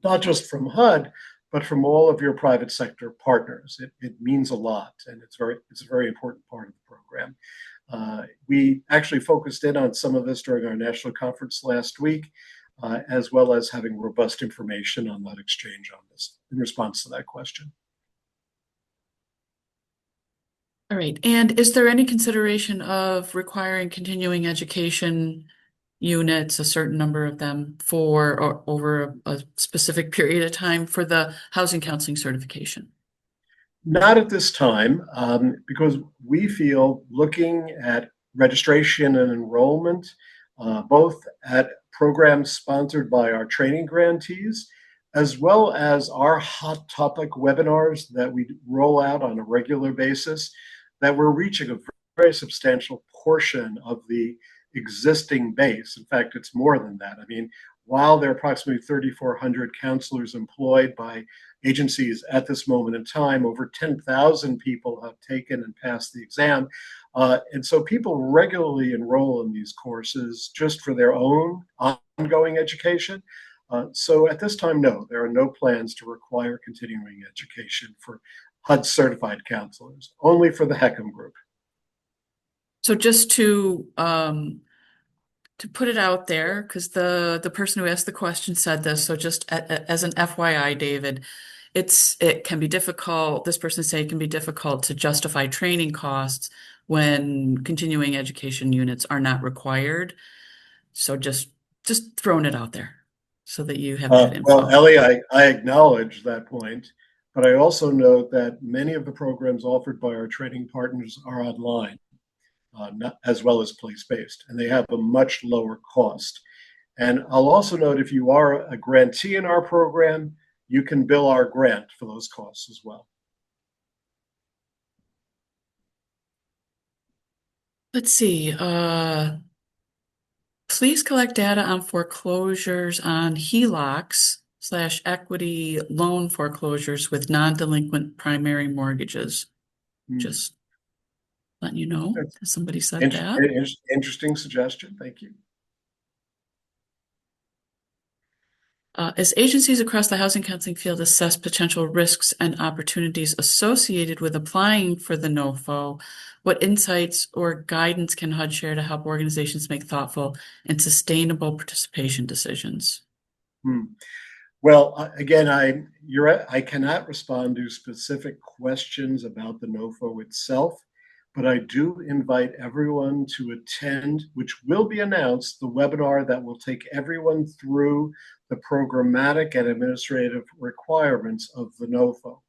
not just from HUD, but from all of your private sector partners. It means a lot, and it's a very important part of the program. We actually focused in on some of this during our national conference last week, as well as having robust information on that exchange on this in response to that question. All right. And is there any consideration of requiring continuing education units, a certain number of them, for or over a specific period of time for the housing counseling certification? Not at this time, because we feel looking at registration and enrollment, both at programs sponsored by our training grantees, as well as our hot topic webinars that we roll out on a regular basis, that we're reaching a very substantial portion of the existing base. In fact, it's more than that. I mean, while there are approximately 3,400 counselors employed by agencies at this moment in time, over 10,000 people have taken and passed the exam. And so people regularly enroll in these courses just for their own ongoing education. So at this time, no, there are no plans to require continuing education for HUD certified counselors, only for the HECM group. So just to put it out there, because the person who asked the question said this, so just as an FYI, David, it can be difficult. This person say it can be difficult to justify training costs when continuing education units are not required. So just throwing it out there so that you have that Well, info. Ellie, I acknowledge that point, but I also note that many of the programs offered by our training partners are online, as well as place-based, and they have a much lower cost. And I'll also note if you are a grantee in our program, you can bill our grant for those costs as well. Let's see. Please collect data on foreclosures on HELOCs / equity loan foreclosures with non-delinquent primary mortgages. Hmm. Just letting you know That's that somebody said that. interesting suggestion. Thank you. As agencies across the housing counseling field assess potential risks and opportunities associated with applying for the NOFO, what insights or guidance can HUD share to help organizations make thoughtful and sustainable participation decisions? Hmm. Well, again, I cannot respond to specific questions about the NOFO itself, but I do invite everyone to attend, which will be announced, the webinar that will take everyone through the programmatic and administrative requirements of the NOFO,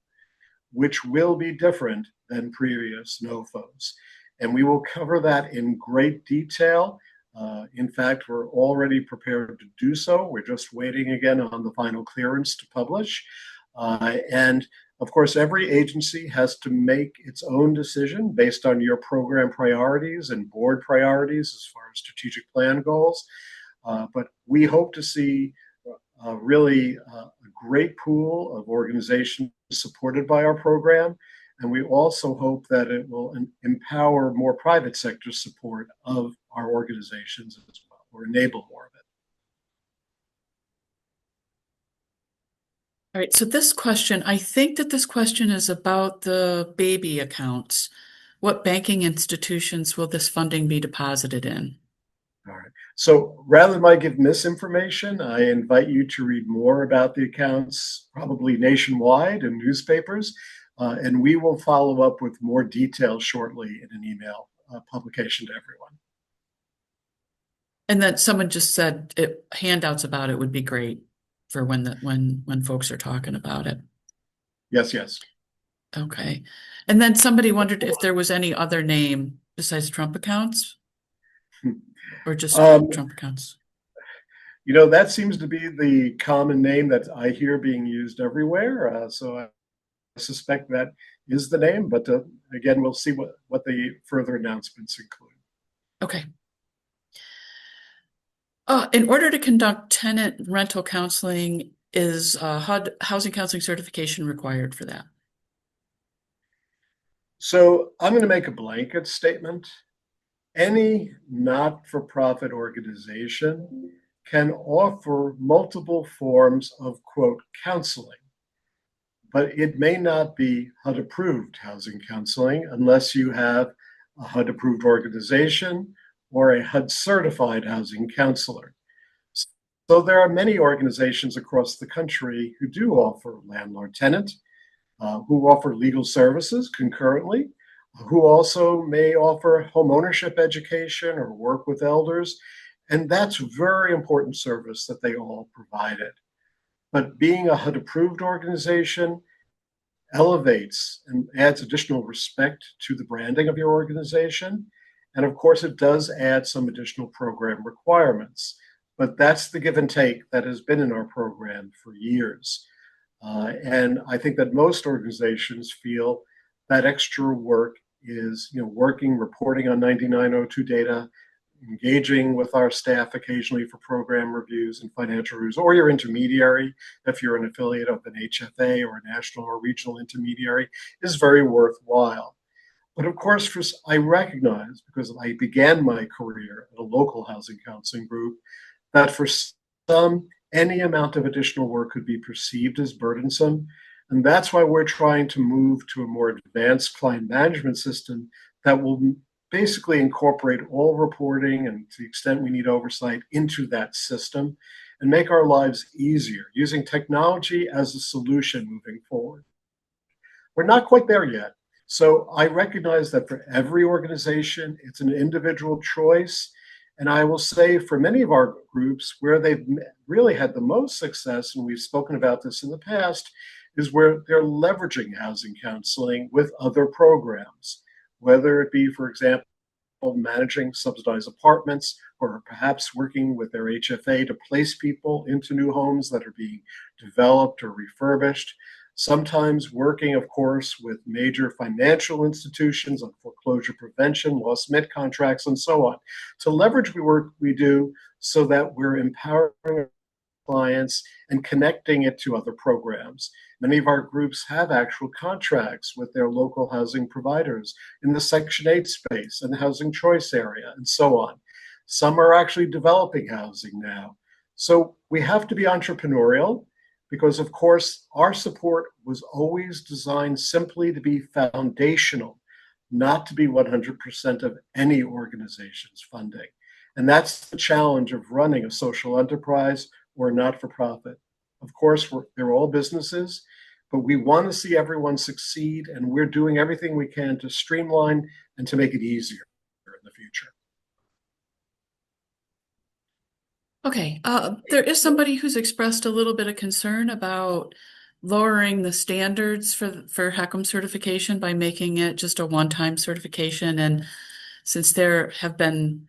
which will be different than previous NOFOs. And we will cover that in great detail. In fact, we're already prepared to do so. We're just waiting again on the final clearance to publish. And of course, every agency has to make its own decision based on your program priorities and board priorities as far as strategic plan goals. But we hope to see really a great pool of organizations supported by our program. And we also hope that it will empower more private sector support of our organizations as well, or enable more of it. All right, so this question, I think that this question is about the baby accounts. What banking institutions will this funding be deposited in? All right. So rather than I give misinformation, I invite you to read more about the accounts, probably nationwide in newspapers, and we will follow up with more details shortly in an email publication to everyone. And then someone just said handouts about it would be great for when folks are talking about it. Yes, yes. Okay. And then somebody wondered if there was any other name besides Trump accounts or just Um, Trump accounts. that seems to be the common name that I hear being used everywhere. So I suspect that is the name, but again, we'll see what the further announcements include. Okay. In order to conduct tenant rental counseling, is HUD housing counseling certification required for that? So I'm going to make a blanket statement. Any not-for-profit organization can offer multiple forms of, quote, counseling, but it may not be HUD-approved housing counseling unless you have a HUD-approved organization or a HUD-certified housing counselor. So there are many organizations across the country who do offer landlord-tenant, who offer legal services concurrently, who also may offer homeownership education or work with elders. And that's a very important service that they all provided. But being a HUD approved organization elevates and adds additional respect to the branding of your organization. And of course, it does add some additional program requirements. But that's the give and take that has been in our program for years. And I think that most organizations feel that extra work is, working, reporting on 9902 data, engaging with our staff occasionally for program reviews and financial reviews, or your intermediary, if you're an affiliate of an HFA or a national or regional intermediary, is very worthwhile. But of course, I recognize, because I began my career at a local housing counseling group, that for some, any amount of additional work could be perceived as burdensome. And that's why we're trying to move to a more advanced client management system that will basically incorporate all reporting and, to the extent we need oversight, into that system and make our lives easier using technology as a solution moving forward. We're not quite there yet. So I recognize that for every organization, it's an individual choice. And I will say for many of our groups, where they've really had the most success, and we've spoken about this in the past, is where they're leveraging housing counseling with other programs, whether it be, for example, managing subsidized apartments, or perhaps working with their HFA to place people into new homes that are being developed or refurbished. Sometimes working, of course, with major financial institutions on foreclosure prevention, loss mit contracts, and so on, to leverage the work we do so that we're empowering clients and connecting it to other programs. Many of our groups have actual contracts with their local housing providers in the Section 8 space and the housing choice area, and so on. Some are actually developing housing now. So we have to be entrepreneurial because, of course, our support was always designed simply to be foundational, not to be 100% of any organization's funding. And that's the challenge of running a social enterprise or not for profit. Of course, they're all businesses, but we want to see everyone succeed, and we're doing everything we can to streamline and to make it easier in the future. Okay, there is somebody who's expressed a little bit of concern about lowering the standards for HECM certification by making it just a one-time certification. And since there have been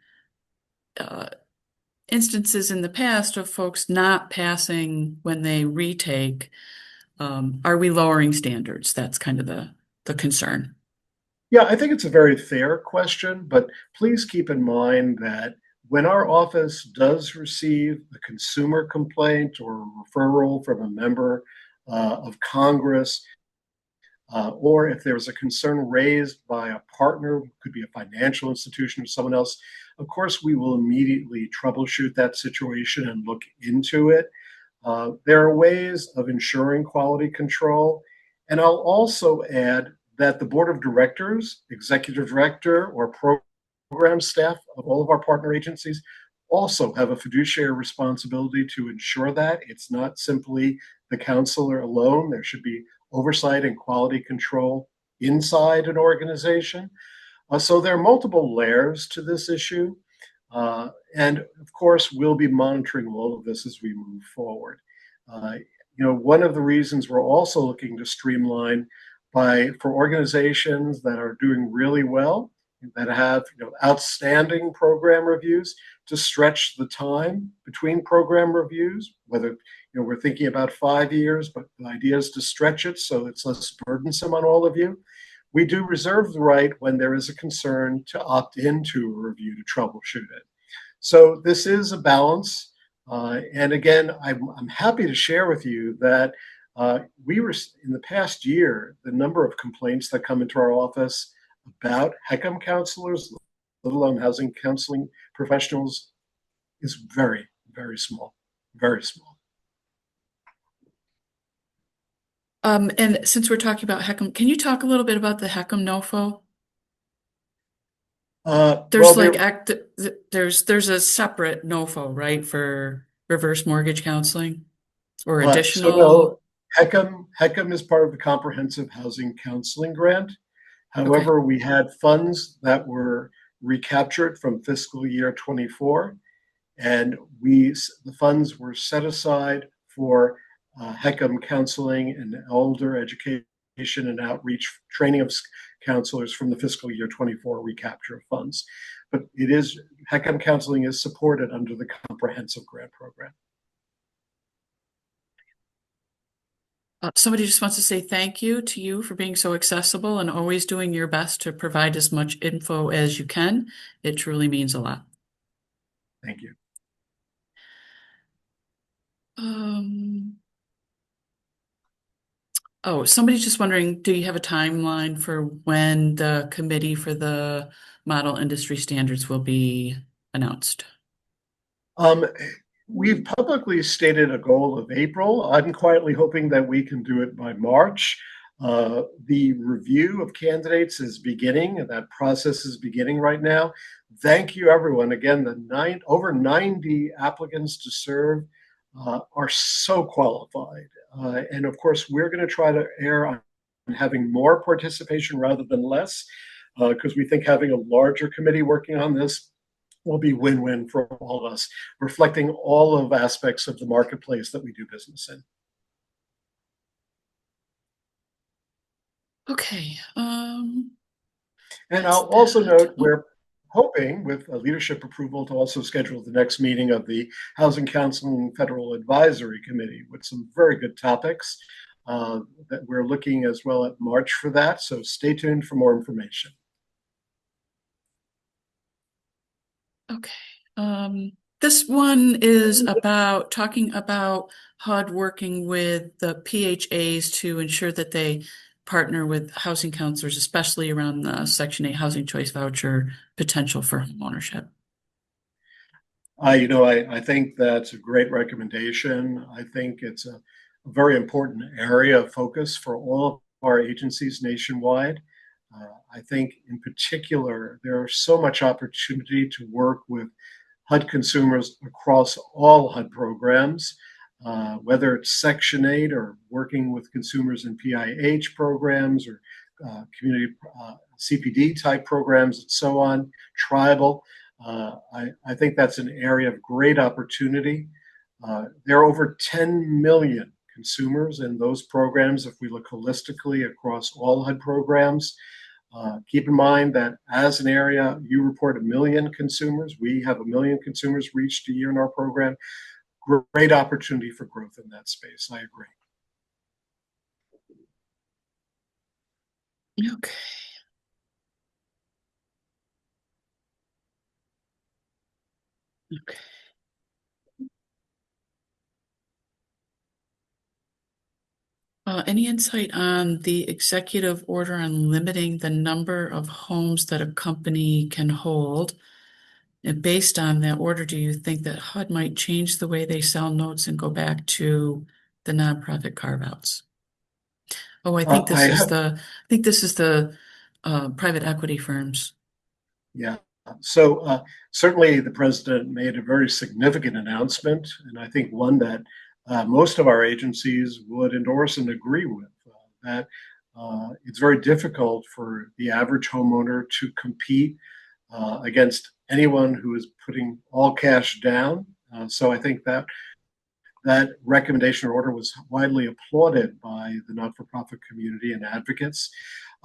instances in the past of folks not passing when they retake, are we lowering standards? That's kind of the concern. Yeah, I think it's a very fair question, but please keep in mind that when our office does receive a consumer complaint or a referral from a member of Congress, or if there's a concern raised by a partner, could be a financial institution or someone else, of course, we will immediately troubleshoot that situation and look into it. There are ways of ensuring quality control. And I'll also add that the board of directors, executive director, or program staff of all of our partner agencies also have a fiduciary responsibility to ensure that it's not simply the counselor alone. There should be oversight and quality control inside an organization. So there are multiple layers to this issue. And of course, we'll be monitoring all of this as we move forward. One of the reasons we're also looking to streamline for organizations that are doing really well, that have outstanding program reviews, to stretch the time between program reviews, whether we're thinking about 5 years, but the idea is to stretch it so it's less burdensome on all of you. We do reserve the right when there is a concern to opt into a review to troubleshoot it. So this is a balance. And again, I'm happy to share with you that we were in the past year, the number of complaints that come into our office about HECM counselors, let alone housing counseling professionals, is very, very small, very small. And since we're talking about HECM, can you talk a little bit about the HECM NOFO? There's there's a separate NOFO, right, for reverse mortgage counseling or So additional. no, HECM is part of the Comprehensive Housing Counseling Grant. However, we had funds that were recaptured from fiscal year 24, and the funds were set aside for HECM counseling and elder education and outreach training of counselors from the fiscal year 24 recapture of funds. But HECM counseling is supported under the comprehensive grant program. Somebody just wants to say thank you to you for being so accessible and always doing your best to provide as much info as you can. It truly means a lot. Thank you. Oh, somebody's just wondering, do you have a timeline for when the committee for the model industry standards will be announced? We've publicly stated a goal of April. I'm quietly hoping that we can do it by March. The review of candidates is beginning, and that process is beginning right now. Thank you, everyone. Again, over 90 applicants to serve are so qualified. And of course, we're going to try to err on having more participation rather than less, because we think having a larger committee working on this will be win-win for all of us, reflecting all of aspects of the marketplace that we do business in. Okay, And that's I'll also that. note Oh, we're hoping, with leadership approval, to also schedule the next meeting of the Housing Counseling Federal Advisory Committee with some very good topics that we're looking as well at March for that. So stay tuned for more information. okay. This one is about talking about HUD working with the PHAs to ensure that they partner with housing counselors, especially around the Section 8 housing choice voucher potential for homeownership. I think that's a great recommendation. I think it's a very important area of focus for all of our agencies nationwide. I think in particular, there's so much opportunity to work with HUD consumers across all HUD programs, whether it's Section 8 or working with consumers in PIH programs or community CPD type programs and so on, tribal. I think that's an area of great opportunity. There are over 10 million consumers in those programs if we look holistically across all HUD programs. Keep in mind that as an area, you report 1 million consumers. We have 1 million consumers reached a year in our program. Great opportunity for growth in that space. I agree. Okay. Okay. Any insight on the executive order on limiting the number of homes that a company can hold? And based on that order, do you think that HUD might change the way they sell notes and go back to the nonprofit carve-outs? Oh, I have, I think this is the private equity firms. yeah. So certainly the president made a very significant announcement, and I think one that most of our agencies would endorse and agree with. That it's very difficult for the average homeowner to compete against anyone who is putting all cash down. So I think that recommendation or order was widely applauded by the not-for-profit community and advocates.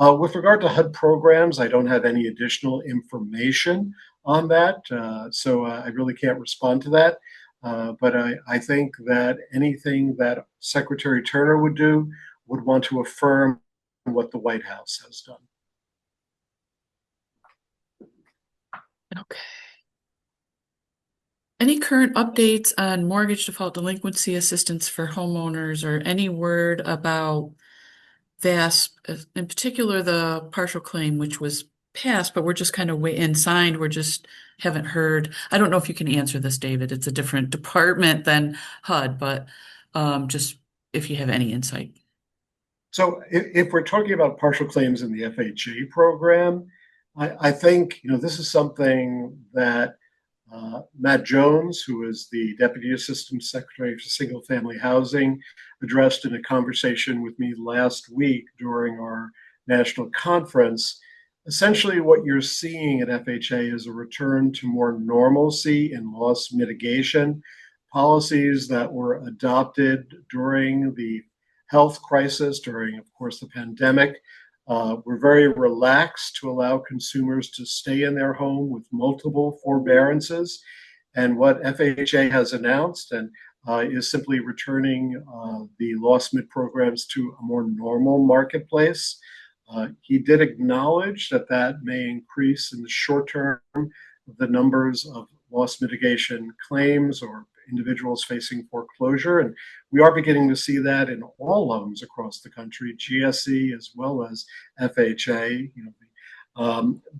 With regard to HUD programs, I don't have any additional information on that, so I really can't respond to that. But I think that anything that Secretary Turner would do would want to affirm what the White House has done. Okay. Any current updates on mortgage default delinquency assistance for homeowners or any word about VASP, in particular the partial claim, which was passed, but we're just kind of waiting signed. We're just haven't heard. I don't know if you can answer this, David. It's a different department than HUD, but just if you have any insight. So if we're talking about partial claims in the FHA program, I think this is something that Matt Jones, who is the Deputy Assistant Secretary for Single Family Housing, addressed in a conversation with me last week during our national conference. Essentially, what you're seeing at FHA is a return to more normalcy in loss mitigation. Policies that were adopted during the health crisis, during, of course, the pandemic, were very relaxed to allow consumers to stay in their home with multiple forbearances. And what FHA has announced and is simply returning the loss mid programs to a more normal marketplace. He did acknowledge that that may increase in the short term the numbers of loss mitigation claims or individuals facing foreclosure. And we are beginning to see that in all loans across the country, GSE as well as FHA.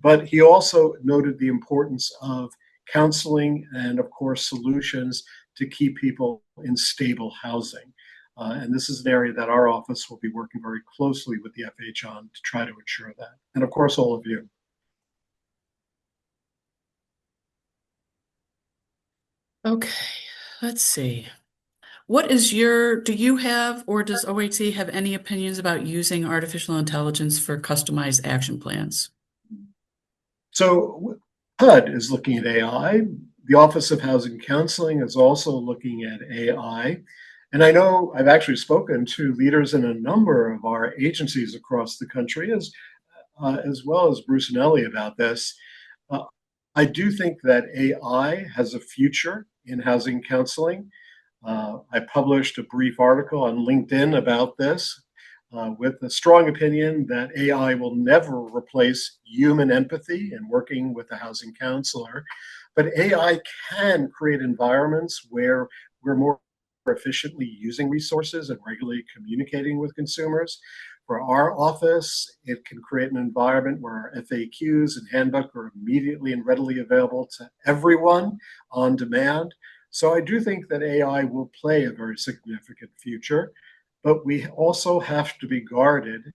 But he also noted the importance of counseling and, of course, solutions to keep people in stable housing. And this is an area that our office will be working very closely with the FH on to try to ensure that. And of course, all of you. Okay, let's see. Do you have or does OHC have any opinions about using artificial intelligence for customized action plans? So HUD is looking at AI. The Office of Housing Counseling is also looking at AI. And I know I've actually spoken to leaders in a number of our agencies across the country, as well as Bruce and Ellie about this. Uh, I do think that AI has a future in housing counseling. I published a brief article on LinkedIn about this with a strong opinion that AI will never replace human empathy in working with a housing counselor, but AI can create environments where we're more efficiently using resources and regularly communicating with consumers. For our office, it can create an environment where our FAQs and handbook are immediately and readily available to everyone on demand. So I do think that AI will play a very significant future, but we also have to be guarded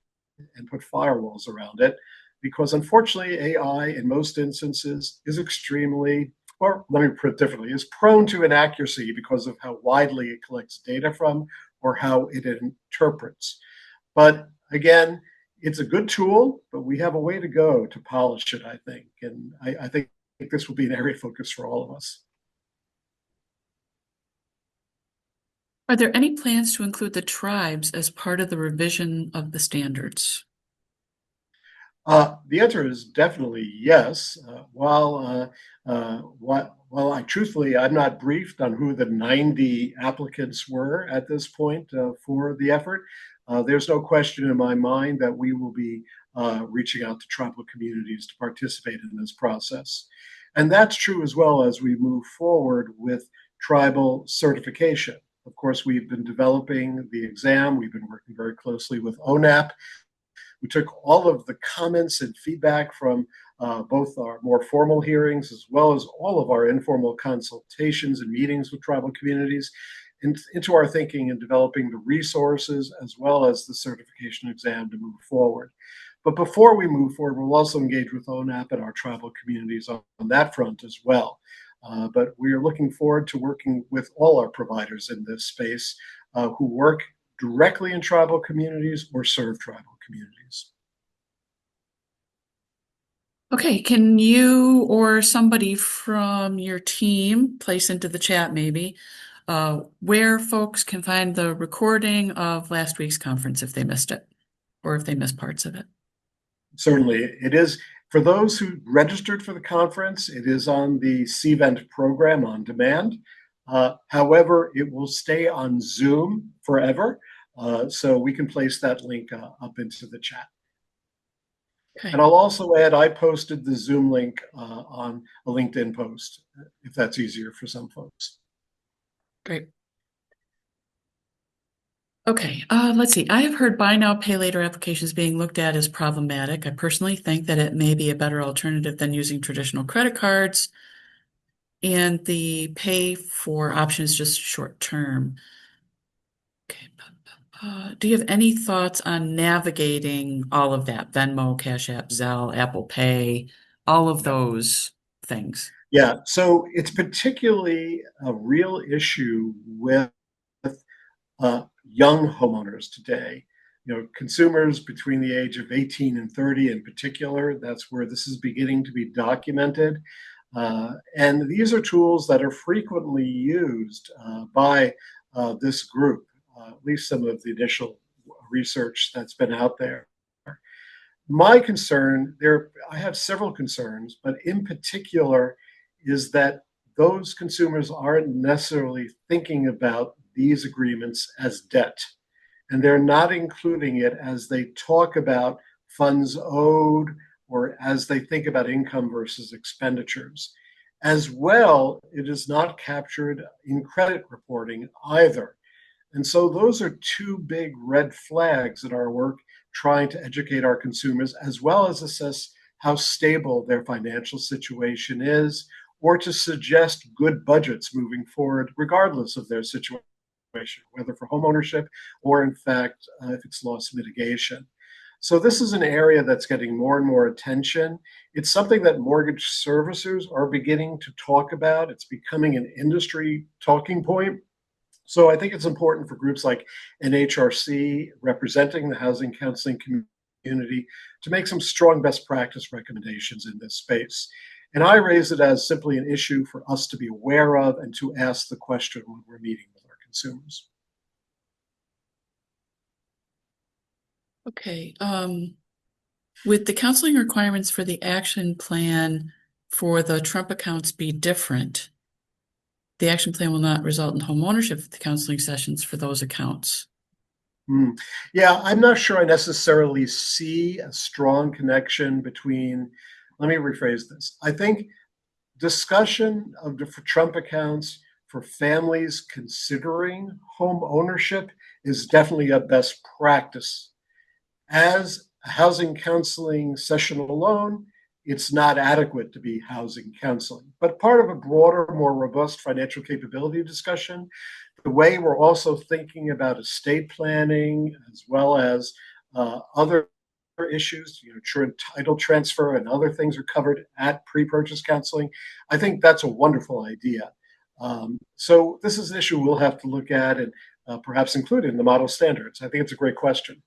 and put firewalls around it because unfortunately AI in most instances is extremely, or let me put it differently, is prone to inaccuracy because of how widely it collects data from or how it interprets. But again, it's a good tool, but we have a way to go to polish it, I think. And I think this will be an area of focus for all of us. Are there any plans to include the tribes as part of the revision of the standards? The answer is definitely yes. While I truthfully, I'm not briefed on who the 90 applicants were at this point for the effort. There's no question in my mind that we will be reaching out to tribal communities to participate in this process. And that's true as well as we move forward with tribal certification. Of course, we've been developing the exam. We've been working very closely with ONAP. We took all of the comments and feedback from both our more formal hearings as well as all of our informal consultations and meetings with tribal communities into our thinking and developing the resources as well as the certification exam to move forward. But before we move forward, we'll also engage with ONAP and our tribal communities on that front as well. But we are looking forward to working with all our providers in this space who work directly in tribal communities or serve tribal communities. Okay, can you or somebody from your team place into the chat maybe where folks can find the recording of last week's conference if they missed it or if they missed parts of it? Certainly, it is for those who registered for the conference. It is on the CVent program on demand. However, it will stay on Zoom forever, so we can place that link up into the chat. Okay. And I'll also add, I posted the Zoom link on a LinkedIn post, if that's easier for some folks. Great. Okay, let's see. I have heard buy now, pay later applications being looked at as problematic. I personally think that it may be a better alternative than using traditional credit cards, and the pay for option is just short term. Okay. Do you have any thoughts on navigating all of that? Venmo, Cash App, Zelle, Apple Pay, all of those things. Yeah, so it's particularly a real issue with young homeowners today. You know, consumers between the age of 18 and 30 in particular, that's where this is beginning to be documented. And these are tools that are frequently used by this group, at least some of the initial research that's been out there. My concern there, I have several concerns, but in particular is that those consumers aren't necessarily thinking about these agreements as debt, and they're not including it as they talk about funds owed or as they think about income versus expenditures. As well, it is not captured in credit reporting either. And so those are two big red flags in our work trying to educate our consumers as well as assess how stable their financial situation is or to suggest good budgets moving forward, regardless of their situation, whether for homeownership or, in fact, if it's loss mitigation. So this is an area that's getting more and more attention. It's something that mortgage servicers are beginning to talk about. It's becoming an industry talking point. So I think it's important for groups like NHRC representing the housing counseling community to make some strong best practice recommendations in this space. And I raise it as simply an issue for us to be aware of and to ask the question when we're meeting with our consumers. Okay. With the counseling requirements for the action plan for the Trump accounts be different, the action plan will not result in home ownership of the counseling sessions for those accounts. Yeah, I'm not sure I necessarily see a strong connection between, let me rephrase this. I think discussion of the Trump accounts for families considering home ownership is definitely a best practice. As a housing counseling session alone, it's not adequate to be housing counseling, but part of a broader, more robust financial capability discussion. The way we're also thinking about estate planning as well as other issues, title transfer and other things are covered at pre-purchase counseling. I think that's a wonderful idea. So this is an issue we'll have to look at and perhaps include in the model standards. I think it's a great question.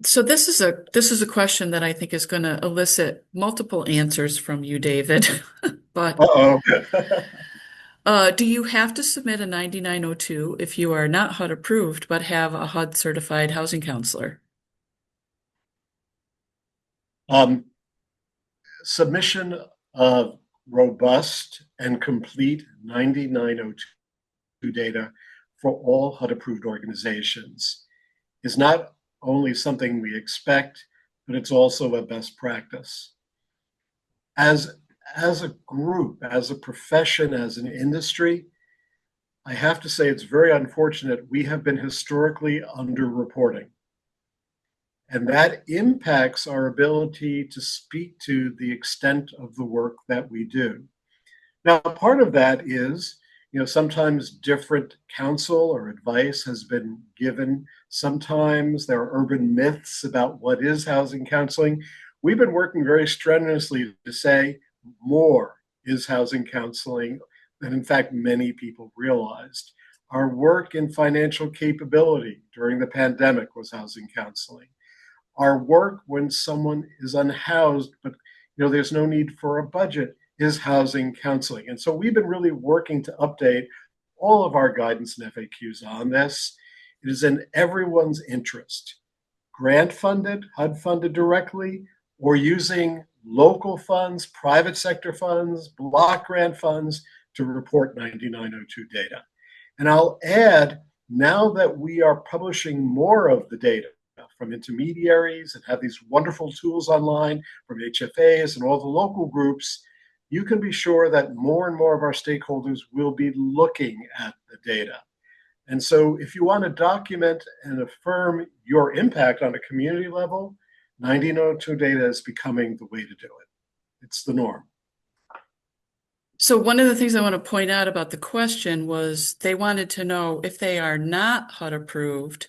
So this is a question that I think is going to elicit multiple answers from you, David. But Uh-oh. do you have to submit a 9902 if you are not HUD approved but have a HUD certified housing counselor? Submission of robust and complete 9902 data for all HUD approved organizations is not only something we expect, but it's also a best practice. As a group, as a profession, as an industry, I have to say it's very unfortunate we have been historically underreporting. And that impacts our ability to speak to the extent of the work that we do. Now, part of that is, sometimes different counsel or advice has been given. Sometimes there are urban myths about what is housing counseling. We've been working very strenuously to say more is housing counseling than, in fact, many people realized. Our work in financial capability during the pandemic was housing counseling. Our work when someone is unhoused, but there's no need for a budget, is housing counseling. And so we've been really working to update all of our guidance and FAQs on this. It is in everyone's interest, grant funded, HUD funded directly, or using local funds, private sector funds, block grant funds to report 9902 data. And I'll add, now that we are publishing more of the data from intermediaries and have these wonderful tools online from HFAs and all the local groups, you can be sure that more and more of our stakeholders will be looking at the data. And so if you want to document and affirm your impact on a community level, 9902 data is becoming the way to do it. It's the norm. So one of the things I want to point out about the question was they wanted to know if they are not HUD approved,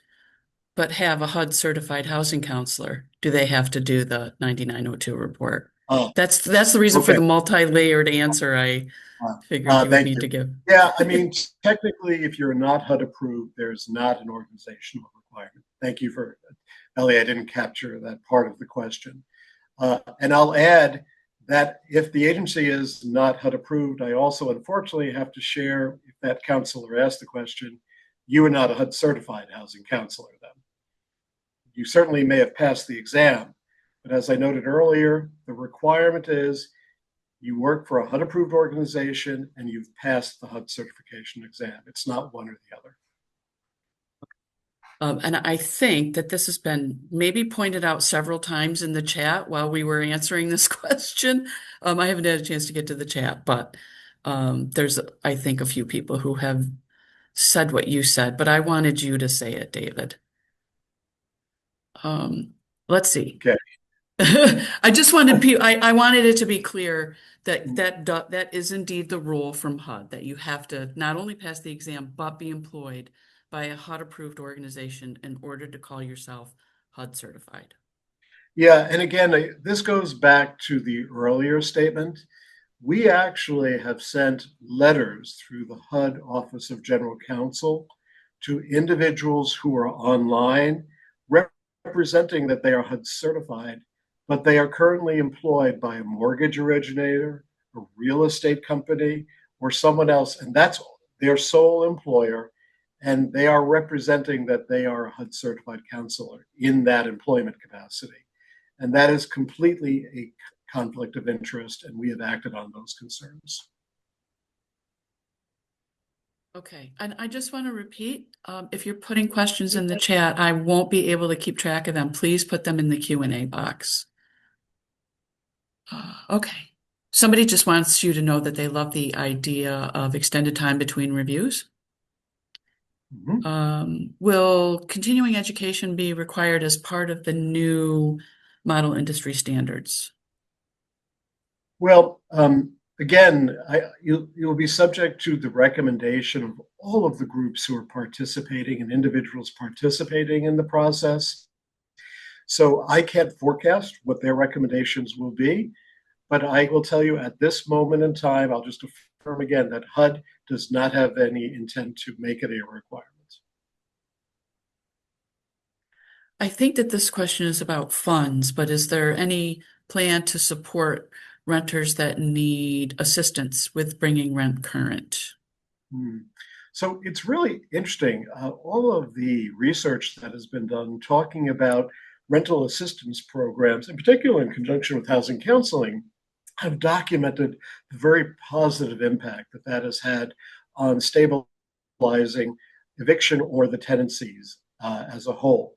but have a HUD certified housing counselor, do they have to do the 9902 report? Oh, That's the reason for okay. the multi-layered answer I figured you would Thank need you. to give. Yeah, I mean, technically, if you're not HUD approved, there's not an organizational requirement. Thank you for, Ellie, I didn't capture that part of the question. And I'll add that if the agency is not HUD approved, I also unfortunately have to share, if that counselor asked the question, you are not a HUD certified housing counselor then. You certainly may have passed the exam, but as I noted earlier, the requirement is you work for a HUD approved organization and you've passed the HUD certification exam. It's not one or the other. And I think that this has been maybe pointed out several times in the chat while we were answering this question. I haven't had a chance to get to the chat, but there's, I think, a few people who have said what you said, but I wanted you to say it, David. Let's see. Okay. I just wanted I wanted it to be clear that that is indeed the rule from HUD, that you have to not only pass the exam, but be employed by a HUD approved organization in order to call yourself HUD certified. Yeah, and again, this goes back to the earlier statement. We actually have sent letters through the HUD Office of General Counsel to individuals who are online representing that they are HUD certified, but they are currently employed by a mortgage originator, a real estate company, or someone else, and that's their sole employer. And they are representing that they are a HUD certified counselor in that employment capacity. And that is completely a conflict of interest, and we have acted on those concerns. Okay, and I just want to repeat, if you're putting questions in the chat, I won't be able to keep track of them. Please put them in the Q&A box. Okay. Somebody just wants you to know that they love the idea of extended time between reviews. Will continuing education be required as part of the new model industry standards? Well, again, you'll be subject to the recommendation of all of the groups who are participating and individuals participating in the process. So I can't forecast what their recommendations will be, but I will tell you at this moment in time, I'll just affirm again that HUD does not have any intent to make it a requirement. I think that this question is about funds, but is there any plan to support renters that need assistance with bringing rent current? So it's really interesting. All of the research that has been done talking about rental assistance programs, in particular in conjunction with housing counseling, have documented the very positive impact that that has had on stabilizing eviction or the tenancies as a whole.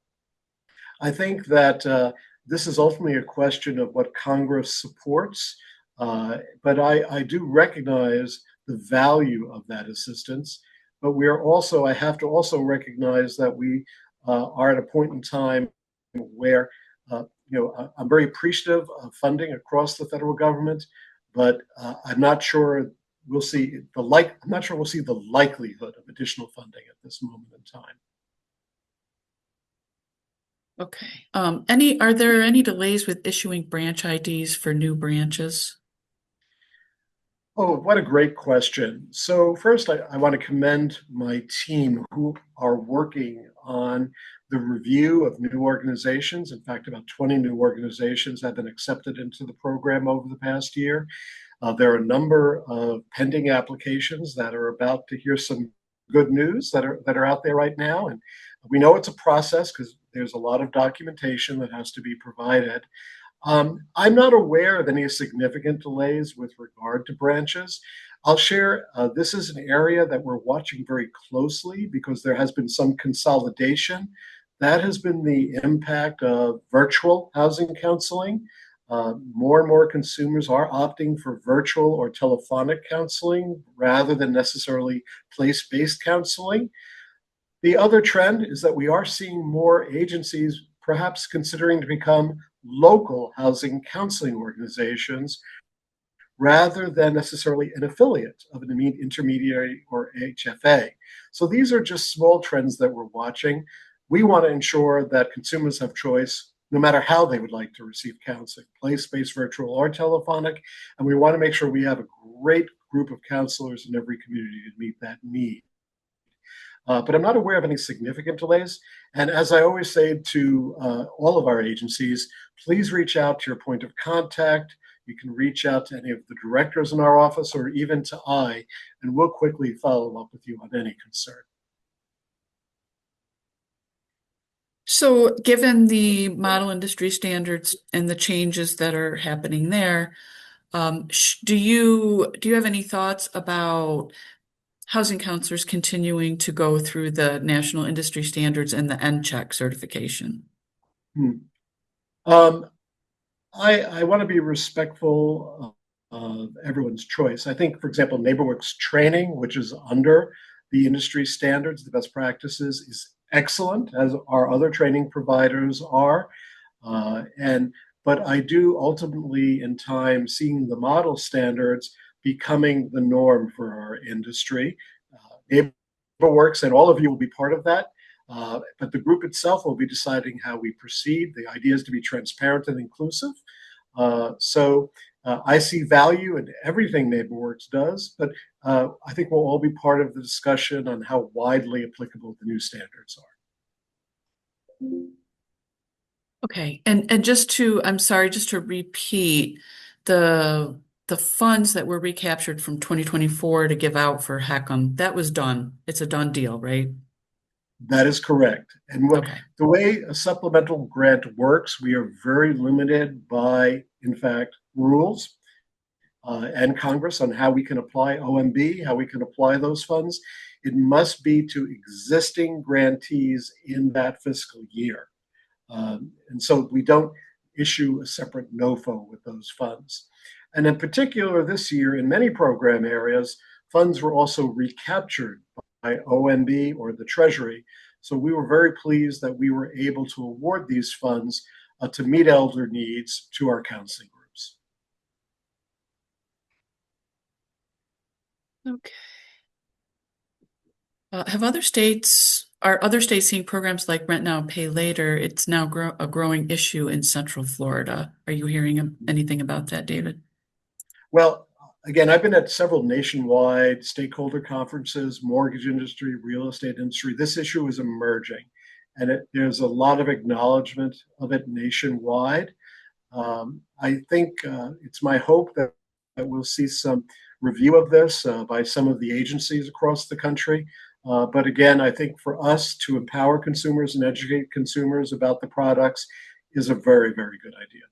I think that this is ultimately a question of what Congress supports, but I do recognize the value of that assistance. But we are also, I have to also recognize that we are at a point in time where, I'm very appreciative of funding across the federal government, but I'm not sure we'll see I'm not sure we'll see the likelihood of additional funding at this moment in time. Okay. Are there any delays with issuing branch IDs for new branches? Oh, what a great question. So first, I want to commend my team who are working on the review of new organizations. In fact, about 20 new organizations have been accepted into the program over the past year. There are a number of pending applications that are about to hear some good news that are out there right now. And we know it's a process because there's a lot of documentation that has to be provided. I'm not aware of any significant delays with regard to branches. I'll share, this is an area that we're watching very closely because there has been some consolidation. That has been the impact of virtual housing counseling. More and more consumers are opting for virtual or telephonic counseling rather than necessarily place-based counseling. The other trend is that we are seeing more agencies perhaps considering to become local housing counseling organizations rather than necessarily an affiliate of an intermediary or HFA. So these are just small trends that we're watching. We want to ensure that consumers have choice no matter how they would like to receive counseling, place-based, virtual, or telephonic. And we want to make sure we have a great group of counselors in every community to meet that need. But I'm not aware of any significant delays. And as I always say to all of our agencies, please reach out to your point of contact. You can reach out to any of the directors in our office or even to and we'll quickly follow up with you on any concern. So, given the model industry standards and the changes that are happening there, do you have any thoughts about housing counselors continuing to go through the national industry standards and the NCHEC certification? Um, I want to be respectful of everyone's choice. I think, for example, NeighborWorks training, which is under the industry standards, the best practices, is excellent, as our other training providers are. And but I do ultimately, in time, seeing the model standards becoming the norm for our industry. NeighborWorks and all of you will be part of that. But the group itself will be deciding how we proceed. The idea is to be transparent and inclusive. I see value in everything NeighborWorks does, but I think we'll all be part of the discussion on how widely applicable the new standards are. Okay. And I'm sorry, just to repeat, the the funds that were recaptured from 2024 to give out for HACM, that was done. It's a done deal, right? That is correct. And Okay. the way a supplemental grant works, we are very limited by, in fact, rules and Congress on how we can apply OMB, how we can apply those funds. It must be to existing grantees in that fiscal year. And so we don't issue a separate NOFO with those funds. And in particular, this year, in many program areas, funds were also recaptured by OMB or the Treasury. So we were very pleased that we were able to award these funds to meet elder needs to our counseling groups. Okay. Are other states seeing programs like Rent Now, Pay Later? It's now a growing issue in Central Florida. Are you hearing anything about that, David? Well, again, I've been at several nationwide stakeholder conferences, mortgage industry, real estate industry. This issue is emerging, and there's a lot of acknowledgement of it nationwide. I think it's my hope that we'll see some review of this by some of the agencies across the country. But again, I think for us to empower consumers and educate consumers about the products is a very, very good idea.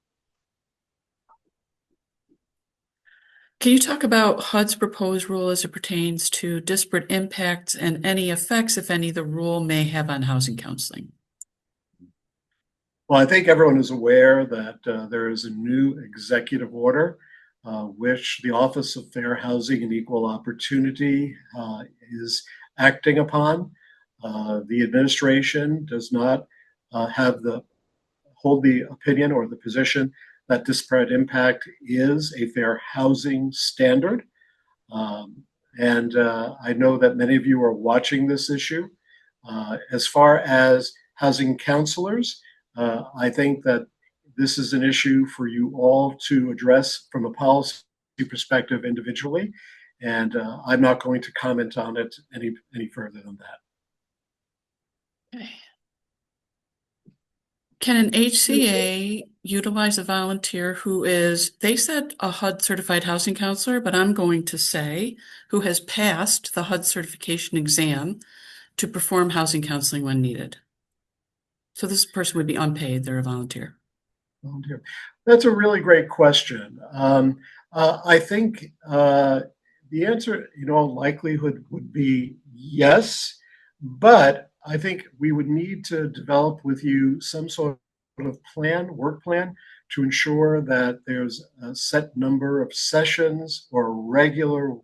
Can you talk about HUD's proposed rule as it pertains to disparate impacts and any effects, if any, the rule may have on housing counseling? Well, I think everyone is aware that there is a new executive order, which the Office of Fair Housing and Equal Opportunity is acting upon. The administration does not hold the opinion or the position that disparate impact is a fair housing standard. And I know that many of you are watching this issue. As far as housing counselors, I think that this is an issue for you all to address from a policy perspective individually. And I'm not going to comment on it any further than that. Okay. Can an HCA utilize a volunteer who is, they said a HUD certified housing counselor, but I'm going to say who has passed the HUD certification exam to perform housing counseling when needed? So this person would be unpaid, they're a volunteer. Volunteer. That's a really great question. I think the answer, in all likelihood, would be yes, but I think we would need to develop with you some sort of work plan, to ensure that there's a set number of sessions or regular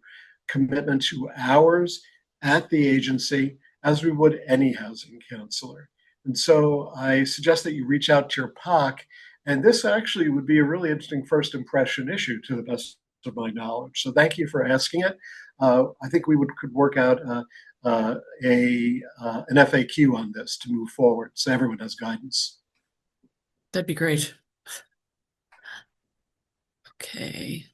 commitment to hours at the agency, as we would any housing counselor. And so I suggest that you reach out to your POC, and this actually would be a really interesting first impression issue, to the best of my knowledge. So thank you for asking it. I think we could work out an FAQ on this to move forward, so everyone has guidance. That'd be great. Okay.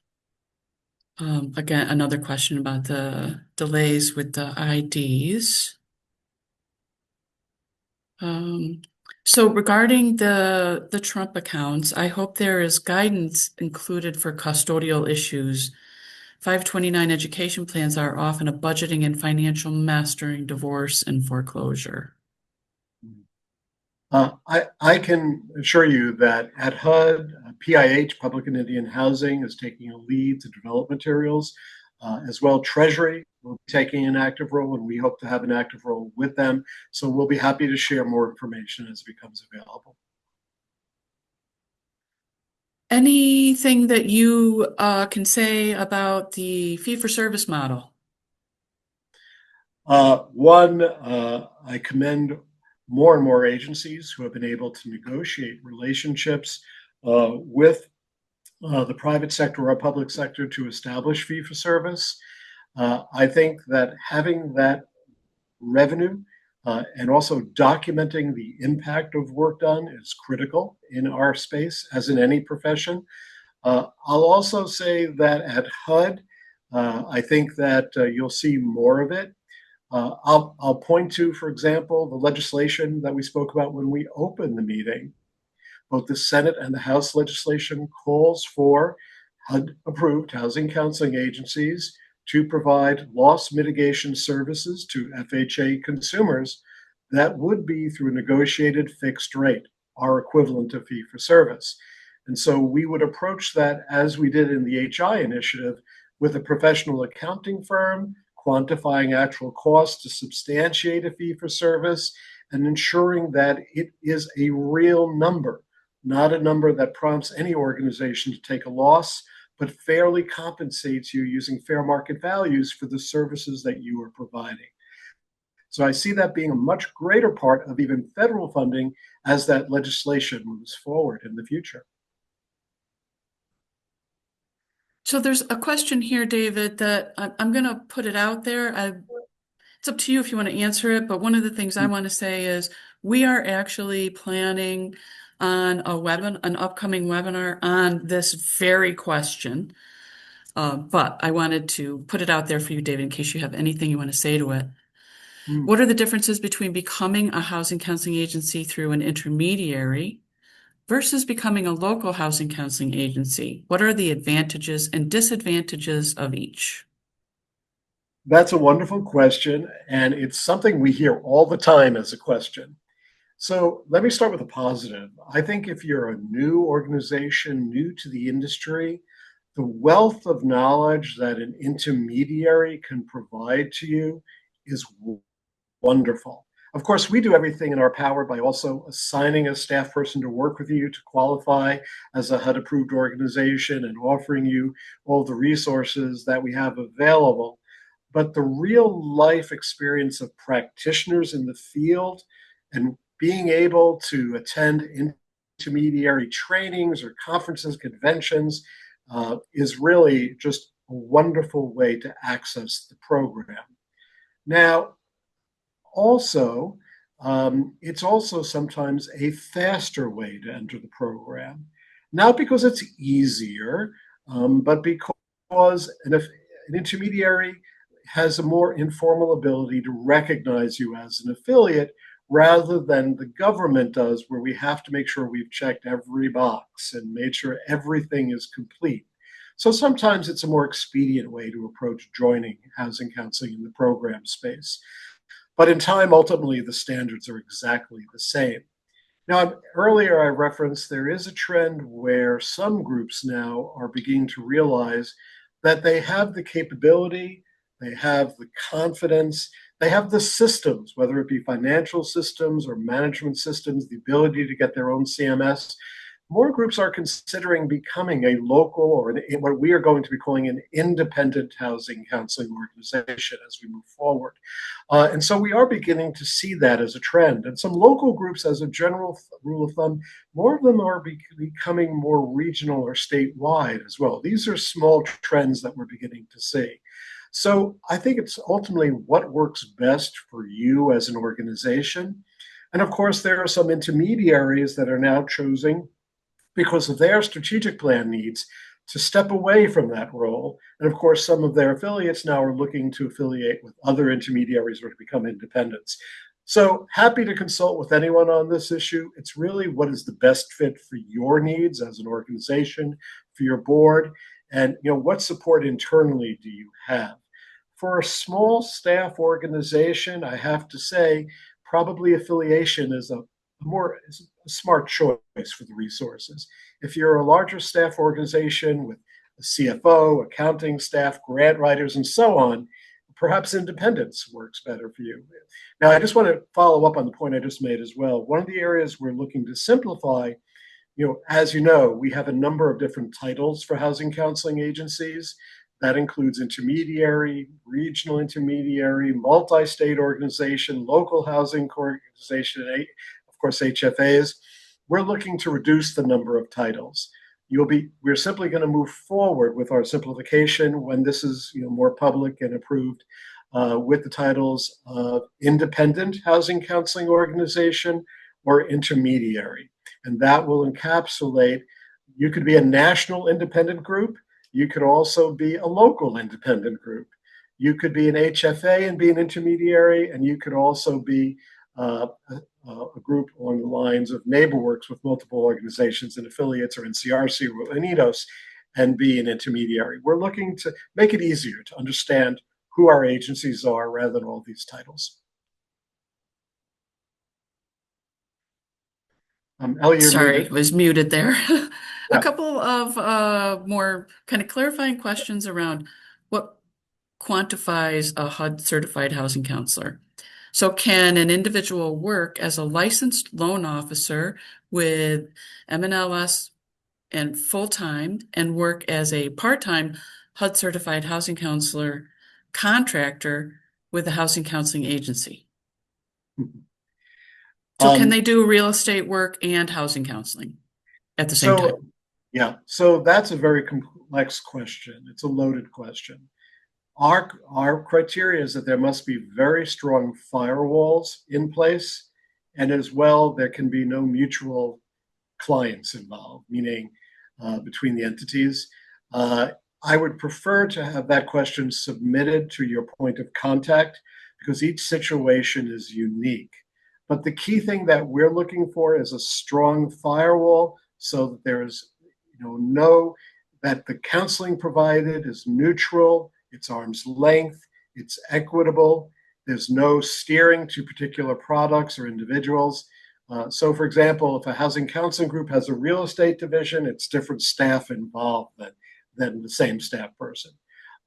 Again, another question about the delays with the IDs. So regarding the Trump accounts, I hope there is guidance included for custodial issues. 529 education plans are often a budgeting and financial mess during divorce and foreclosure. I can assure you that at HUD, PIH, Public and Indian Housing, is taking a lead to develop materials. As well, Treasury will be taking an active role, and we hope to have an active role with them. So we'll be happy to share more information as it becomes available. Anything that you can say about the fee-for-service model? One, I commend more and more agencies who have been able to negotiate relationships with the private sector or public sector to establish fee for service. I think that having that revenue and also documenting the impact of work done is critical in our space, as in any profession. I'll also say that at HUD, I think that you'll see more of it. I'll point to, for example, the legislation that we spoke about when we opened the meeting. Both the Senate and the House legislation calls for HUD-approved housing counseling agencies to provide loss mitigation services to FHA consumers that would be through a negotiated fixed rate, our equivalent of fee for service. And so we would approach that as we did in the HI initiative with a professional accounting firm, quantifying actual costs to substantiate a fee for service and ensuring that it is a real number, not a number that prompts any organization to take a loss, but fairly compensates you using fair market values for the services that you are providing. So I see that being a much greater part of even federal funding as that legislation moves forward in the future. So there's a question here, David, that I'm going to put it out there. It's up to you if you want to answer it, but one of the things I want to say is we are actually planning on an upcoming webinar on this very question. But I wanted to put it out there for you, David, in case you have anything you want to say to it. Mm. What are the differences between becoming a housing counseling agency through an intermediary versus becoming a local housing counseling agency? What are the advantages and disadvantages of each? That's a wonderful question, and it's something we hear all the time as a question. So let me start with a positive. I think if you're a new organization, new to the industry, the wealth of knowledge that an intermediary can provide to you is wonderful. Of course, we do everything in our power by also assigning a staff person to work with you to qualify as a HUD approved organization and offering you all the resources that we have available. But the real life experience of practitioners in the field and being able to attend intermediary trainings or conferences, conventions, is really just a wonderful way to access the program. Now, also, it's also sometimes a faster way to enter the program, not because it's easier, but because an intermediary has a more informal ability to recognize you as an affiliate rather than the government does, where we have to make sure we've checked every box and made sure everything is complete. So sometimes it's a more expedient way to approach joining housing counseling in the program space. But in time, ultimately, the standards are exactly the same. Now, earlier I referenced there is a trend where some groups now are beginning to realize that they have the capability, they have the confidence, they have the systems, whether it be financial systems or management systems, the ability to get their own CMS. More groups are considering becoming a local or what we are going to be calling an independent housing counseling organization as we move forward. And so we are beginning to see that as a trend. And some local groups, as a general rule of thumb, more of them are becoming more regional or statewide as well. These are small trends that we're beginning to see. So I think it's ultimately what works best for you as an organization. And of course, there are some intermediaries that are now choosing, because of their strategic plan needs, to step away from that role. And of course, some of their affiliates now are looking to affiliate with other intermediaries or to become independents. So happy to consult with anyone on this issue. It's really what is the best fit for your needs as an organization, for your board, and what support internally do you have? For a small staff organization, I have to say, probably affiliation is a smart choice for the resources. If you're a larger staff organization with a CFO, accounting staff, grant writers, and so on, perhaps independence works better for you. Now, I just want to follow up on the point I just made as well. One of the areas we're looking to simplify, as you know, we have a number of different titles for housing counseling agencies. That includes intermediary, regional intermediary, multi-state organization, local housing organization, and of course, HFAs. we're looking to reduce the number of titles. We're simply going to move forward with our simplification when this is more public and approved, with the titles of independent housing counseling organization or intermediary. And that will encapsulate, you could be a national independent group. You could also be a local independent group. You could be an HFA and be an intermediary, and you could also be a group along the lines of NeighborWorks with multiple organizations and affiliates, or NCRC or ANIDOS, and be an intermediary. We're looking to make it easier to understand who our agencies are rather than all these titles. Ellie, you're Sorry, muted. was muted there. A Yeah. couple of more kind of clarifying questions around what quantifies a HUD certified housing counselor. So, can an individual work as a licensed loan officer with MLS and full-time and work as a part-time HUD certified housing counselor contractor with a housing counseling agency? So, can they Um, do real estate work and housing counseling at the same time? so, yeah, so that's a very complex question. It's a loaded question. Our criteria is that there must be very strong firewalls in place, and as well, there can be no mutual clients involved, meaning between the entities. Uh, I would prefer to have that question submitted to your point of contact because each situation is unique. But the key thing that we're looking for is a strong firewall so that there is, no, that the counseling provided is neutral, it's arm's length, it's equitable, there's no steering to particular products or individuals. So, for example, if a housing counseling group has a real estate division, it's different staff involved than the same staff person.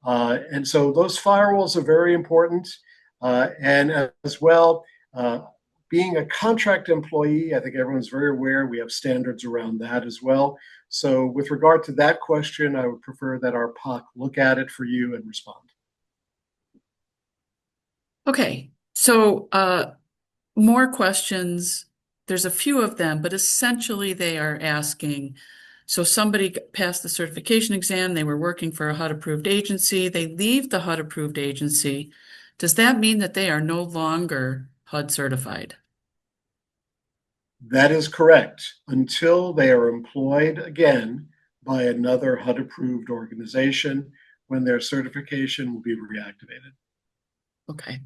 And so those firewalls are very important. And as well, being a contract employee, I think everyone's very aware we have standards around that as well. So, with regard to that question, I would prefer that our POC look at it for you and respond. Okay, so more questions. There's a few of them, but essentially they are asking, so somebody passed the certification exam, they were working for a HUD approved agency, they leave the HUD approved agency. Does that mean that they are no longer HUD certified? That is correct, until they are employed again by another HUD approved organization when their certification will be reactivated. Okay.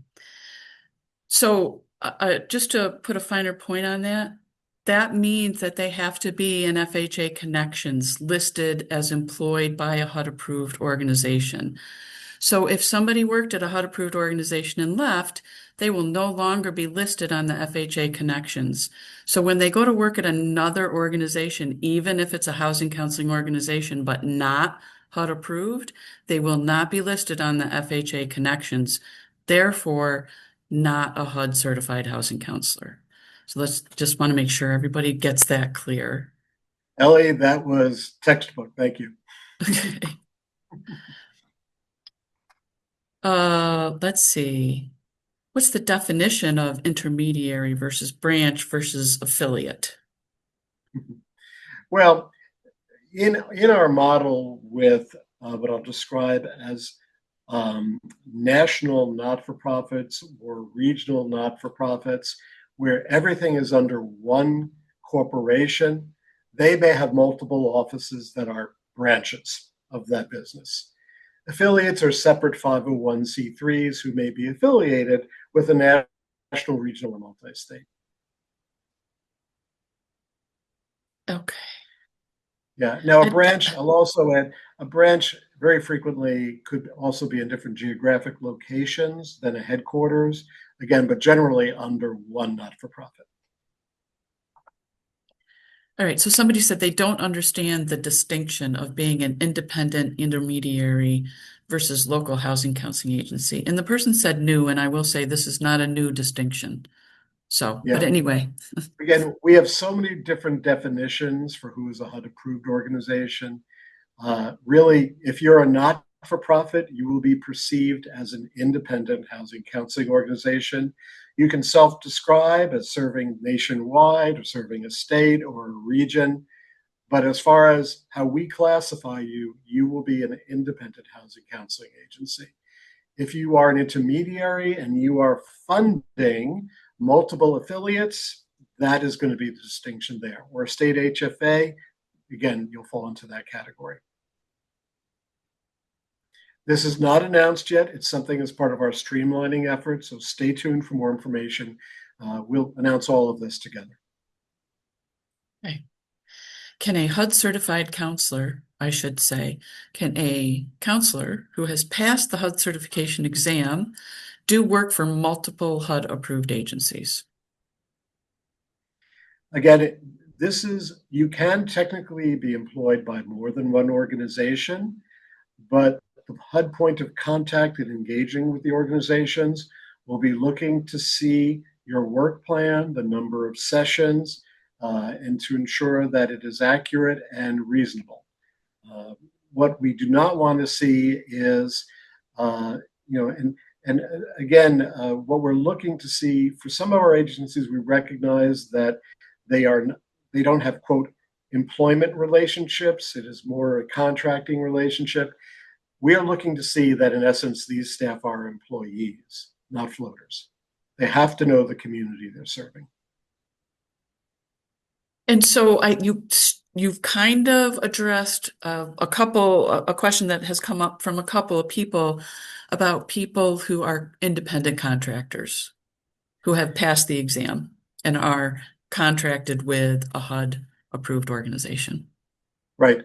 So just to put a finer point on that, that means that they have to be in FHA connections listed as employed by a HUD approved organization. So if somebody worked at a HUD approved organization and left, they will no longer be listed on the FHA connections. So when they go to work at another organization, even if it's a housing counseling organization but not HUD approved, they will not be listed on the FHA connections. Therefore, not a HUD certified housing counselor. So let's just want to make sure everybody gets that clear. Ellie, that was textbook. Thank you. Okay. Let's see. What's the definition of intermediary versus branch versus affiliate? Well, in our model with what I'll describe as national not-for-profits or regional not-for-profits, where everything is under one corporation, they may have multiple offices that are branches of that business. Affiliates are separate 501c3s who may be affiliated with a national, regional, or multi-state. Okay. Yeah. Now, a And branch, I'll also add, a branch very frequently could also be in different geographic locations than a headquarters, again, but generally under one not-for-profit. all right, so somebody said they don't understand the distinction of being an independent intermediary versus local housing counseling agency. And the person said new, and I will say this is not a new distinction. So, but Yeah. anyway, Again, we have so many different definitions for who is a HUD-approved organization. Really, if you're a not-for-profit, you will be perceived as an independent housing counseling organization. You can self-describe as serving nationwide or serving a state or a region. But as far as how we classify you, you will be an independent housing counseling agency. If you are an intermediary and you are funding multiple affiliates, that is going to be the distinction there. Or a state HFA, again, you'll fall into that category. This is not announced yet. It's something as part of our streamlining effort, so stay tuned for more information. We'll announce all of this together. Okay. Can a HUD certified counselor, I should say, can a counselor who has passed the HUD certification exam do work for multiple HUD approved agencies? Again, you can technically be employed by more than one organization, but the HUD point of contact in engaging with the organizations will be looking to see your work plan, the number of sessions, and to ensure that it is accurate and reasonable. What we do not want to see is, and again, what we're looking to see for some of our agencies, we recognize that they don't have, quote, employment relationships. It is more a contracting relationship. We are looking to see that, in essence, these staff are employees, not floaters. They have to know the community they're serving. And so you've kind of addressed a question that has come up from a couple of people about people who are independent contractors who have passed the exam and are contracted with a HUD approved organization. Right.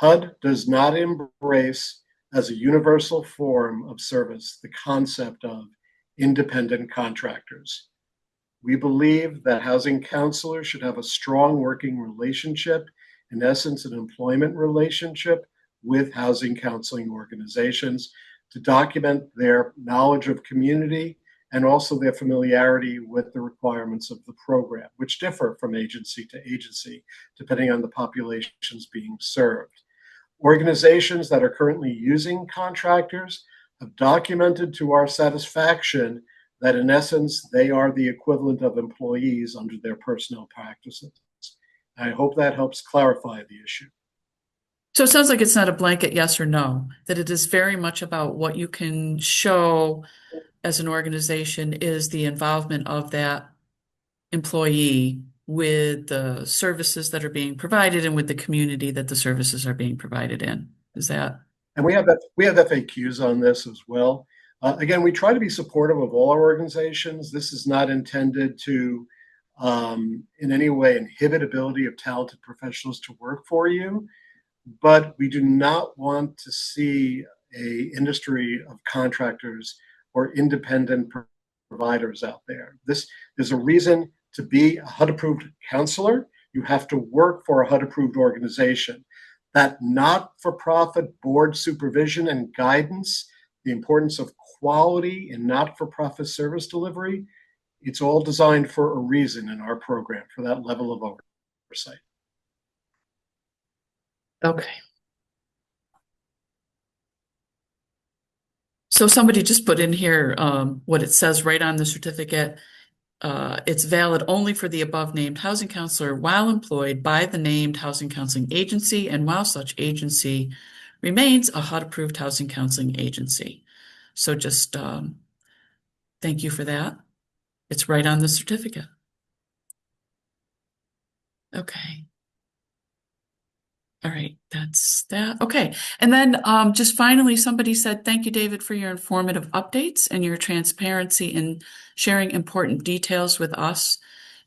HUD does not embrace as a universal form of service the concept of independent contractors. We believe that housing counselors should have a strong working relationship, in essence, an employment relationship with housing counseling organizations to document their knowledge of community and also their familiarity with the requirements of the program, which differ from agency to agency, depending on the populations being served. Organizations that are currently using contractors have documented to our satisfaction that, in essence, they are the equivalent of employees under their personnel practices. I hope that helps clarify the issue. So it sounds like it's not a blanket yes or no, that it is very much about what you can show as an organization is the involvement of that employee with the services that are being provided and with the community that the services are being provided in. Is that? And we have FAQs on this as well. Again, we try to be supportive of all our organizations. This is not intended to in any way inhibit ability of talented professionals to work for you, but we do not want to see a industry of contractors or independent providers out there. There's a reason to be a HUD approved counselor. You have to work for a HUD approved organization. That not-for-profit board supervision and guidance, the importance of quality in not-for-profit service delivery, it's all designed for a reason in our program, for that level of oversight. Okay. So somebody just put in here what it says right on the certificate. It's valid only for the above named housing counselor while employed by the named housing counseling agency and while such agency remains a HUD approved housing counseling agency. So just thank you for that. It's right on the certificate. Okay. All right, that's that. Okay. And then just finally, somebody said, thank you, David, for your informative updates and your transparency in sharing important details with us.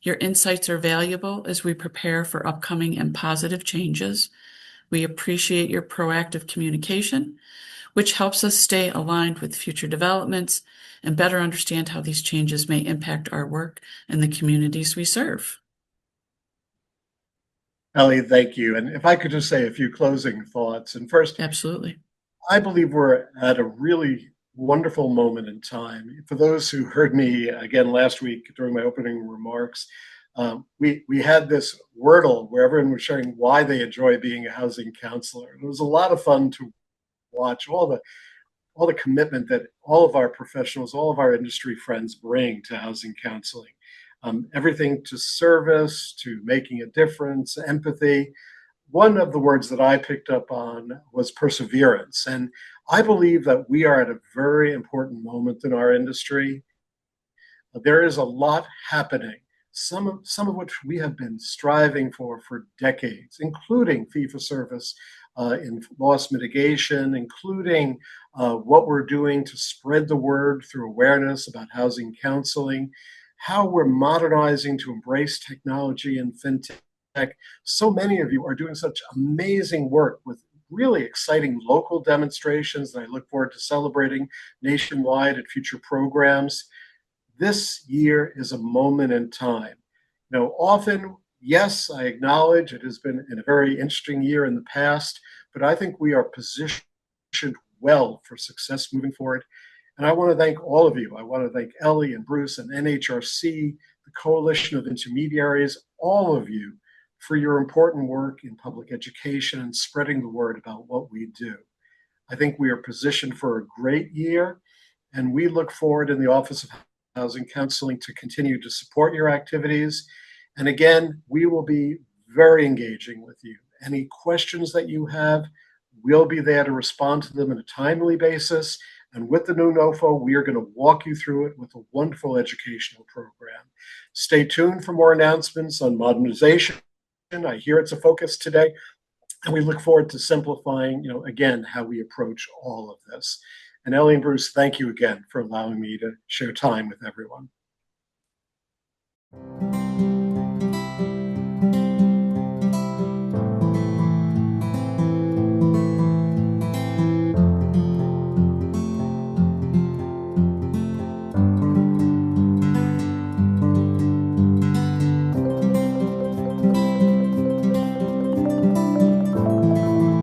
Your insights are valuable as we prepare for upcoming and positive changes. We appreciate your proactive communication, which helps us stay aligned with future developments and better understand how these changes may impact our work and the communities we serve. Ellie, thank you. And if I could just say a few closing thoughts. And first, Absolutely. I believe we're at a really wonderful moment in time. For those who heard me again last week during my opening remarks, we had this Wordle where everyone was sharing why they enjoy being a housing counselor. It was a lot of fun to watch all the all the commitment that all of our professionals, all of our industry friends bring to housing counseling. Everything to service, to making a difference, empathy. One of the words that I picked up on was perseverance. And I believe that we are at a very important moment in our industry. There is a lot happening, some of which we have been striving for decades, including fee for service in loss mitigation, including what we're doing to spread the word through awareness about housing counseling, how we're modernizing to embrace technology and fintech. So many of you are doing such amazing work with really exciting local demonstrations that I look forward to celebrating nationwide at future programs. This year is a moment in time. Often, yes, I acknowledge it has been a very interesting year in the past, but I think we are positioned well for success moving forward. And I want to thank all of you. I want to thank Ellie and Bruce and NHRC, the Coalition of Intermediaries, all of you for your important work in public education and spreading the word about what we do. I think we are positioned for a great year, and we look forward in the Office of Housing Counseling to continue to support your activities. And again, we will be very engaging with you. Any questions that you have, we'll be there to respond to them on a timely basis. And with the new NOFO, we are going to walk you through it with a wonderful educational program. Stay tuned for more announcements on modernization. I hear it's a focus today. And we look forward to simplifying, again, how we approach all of this. And Ellie and Bruce, thank you again for allowing me to share time with everyone.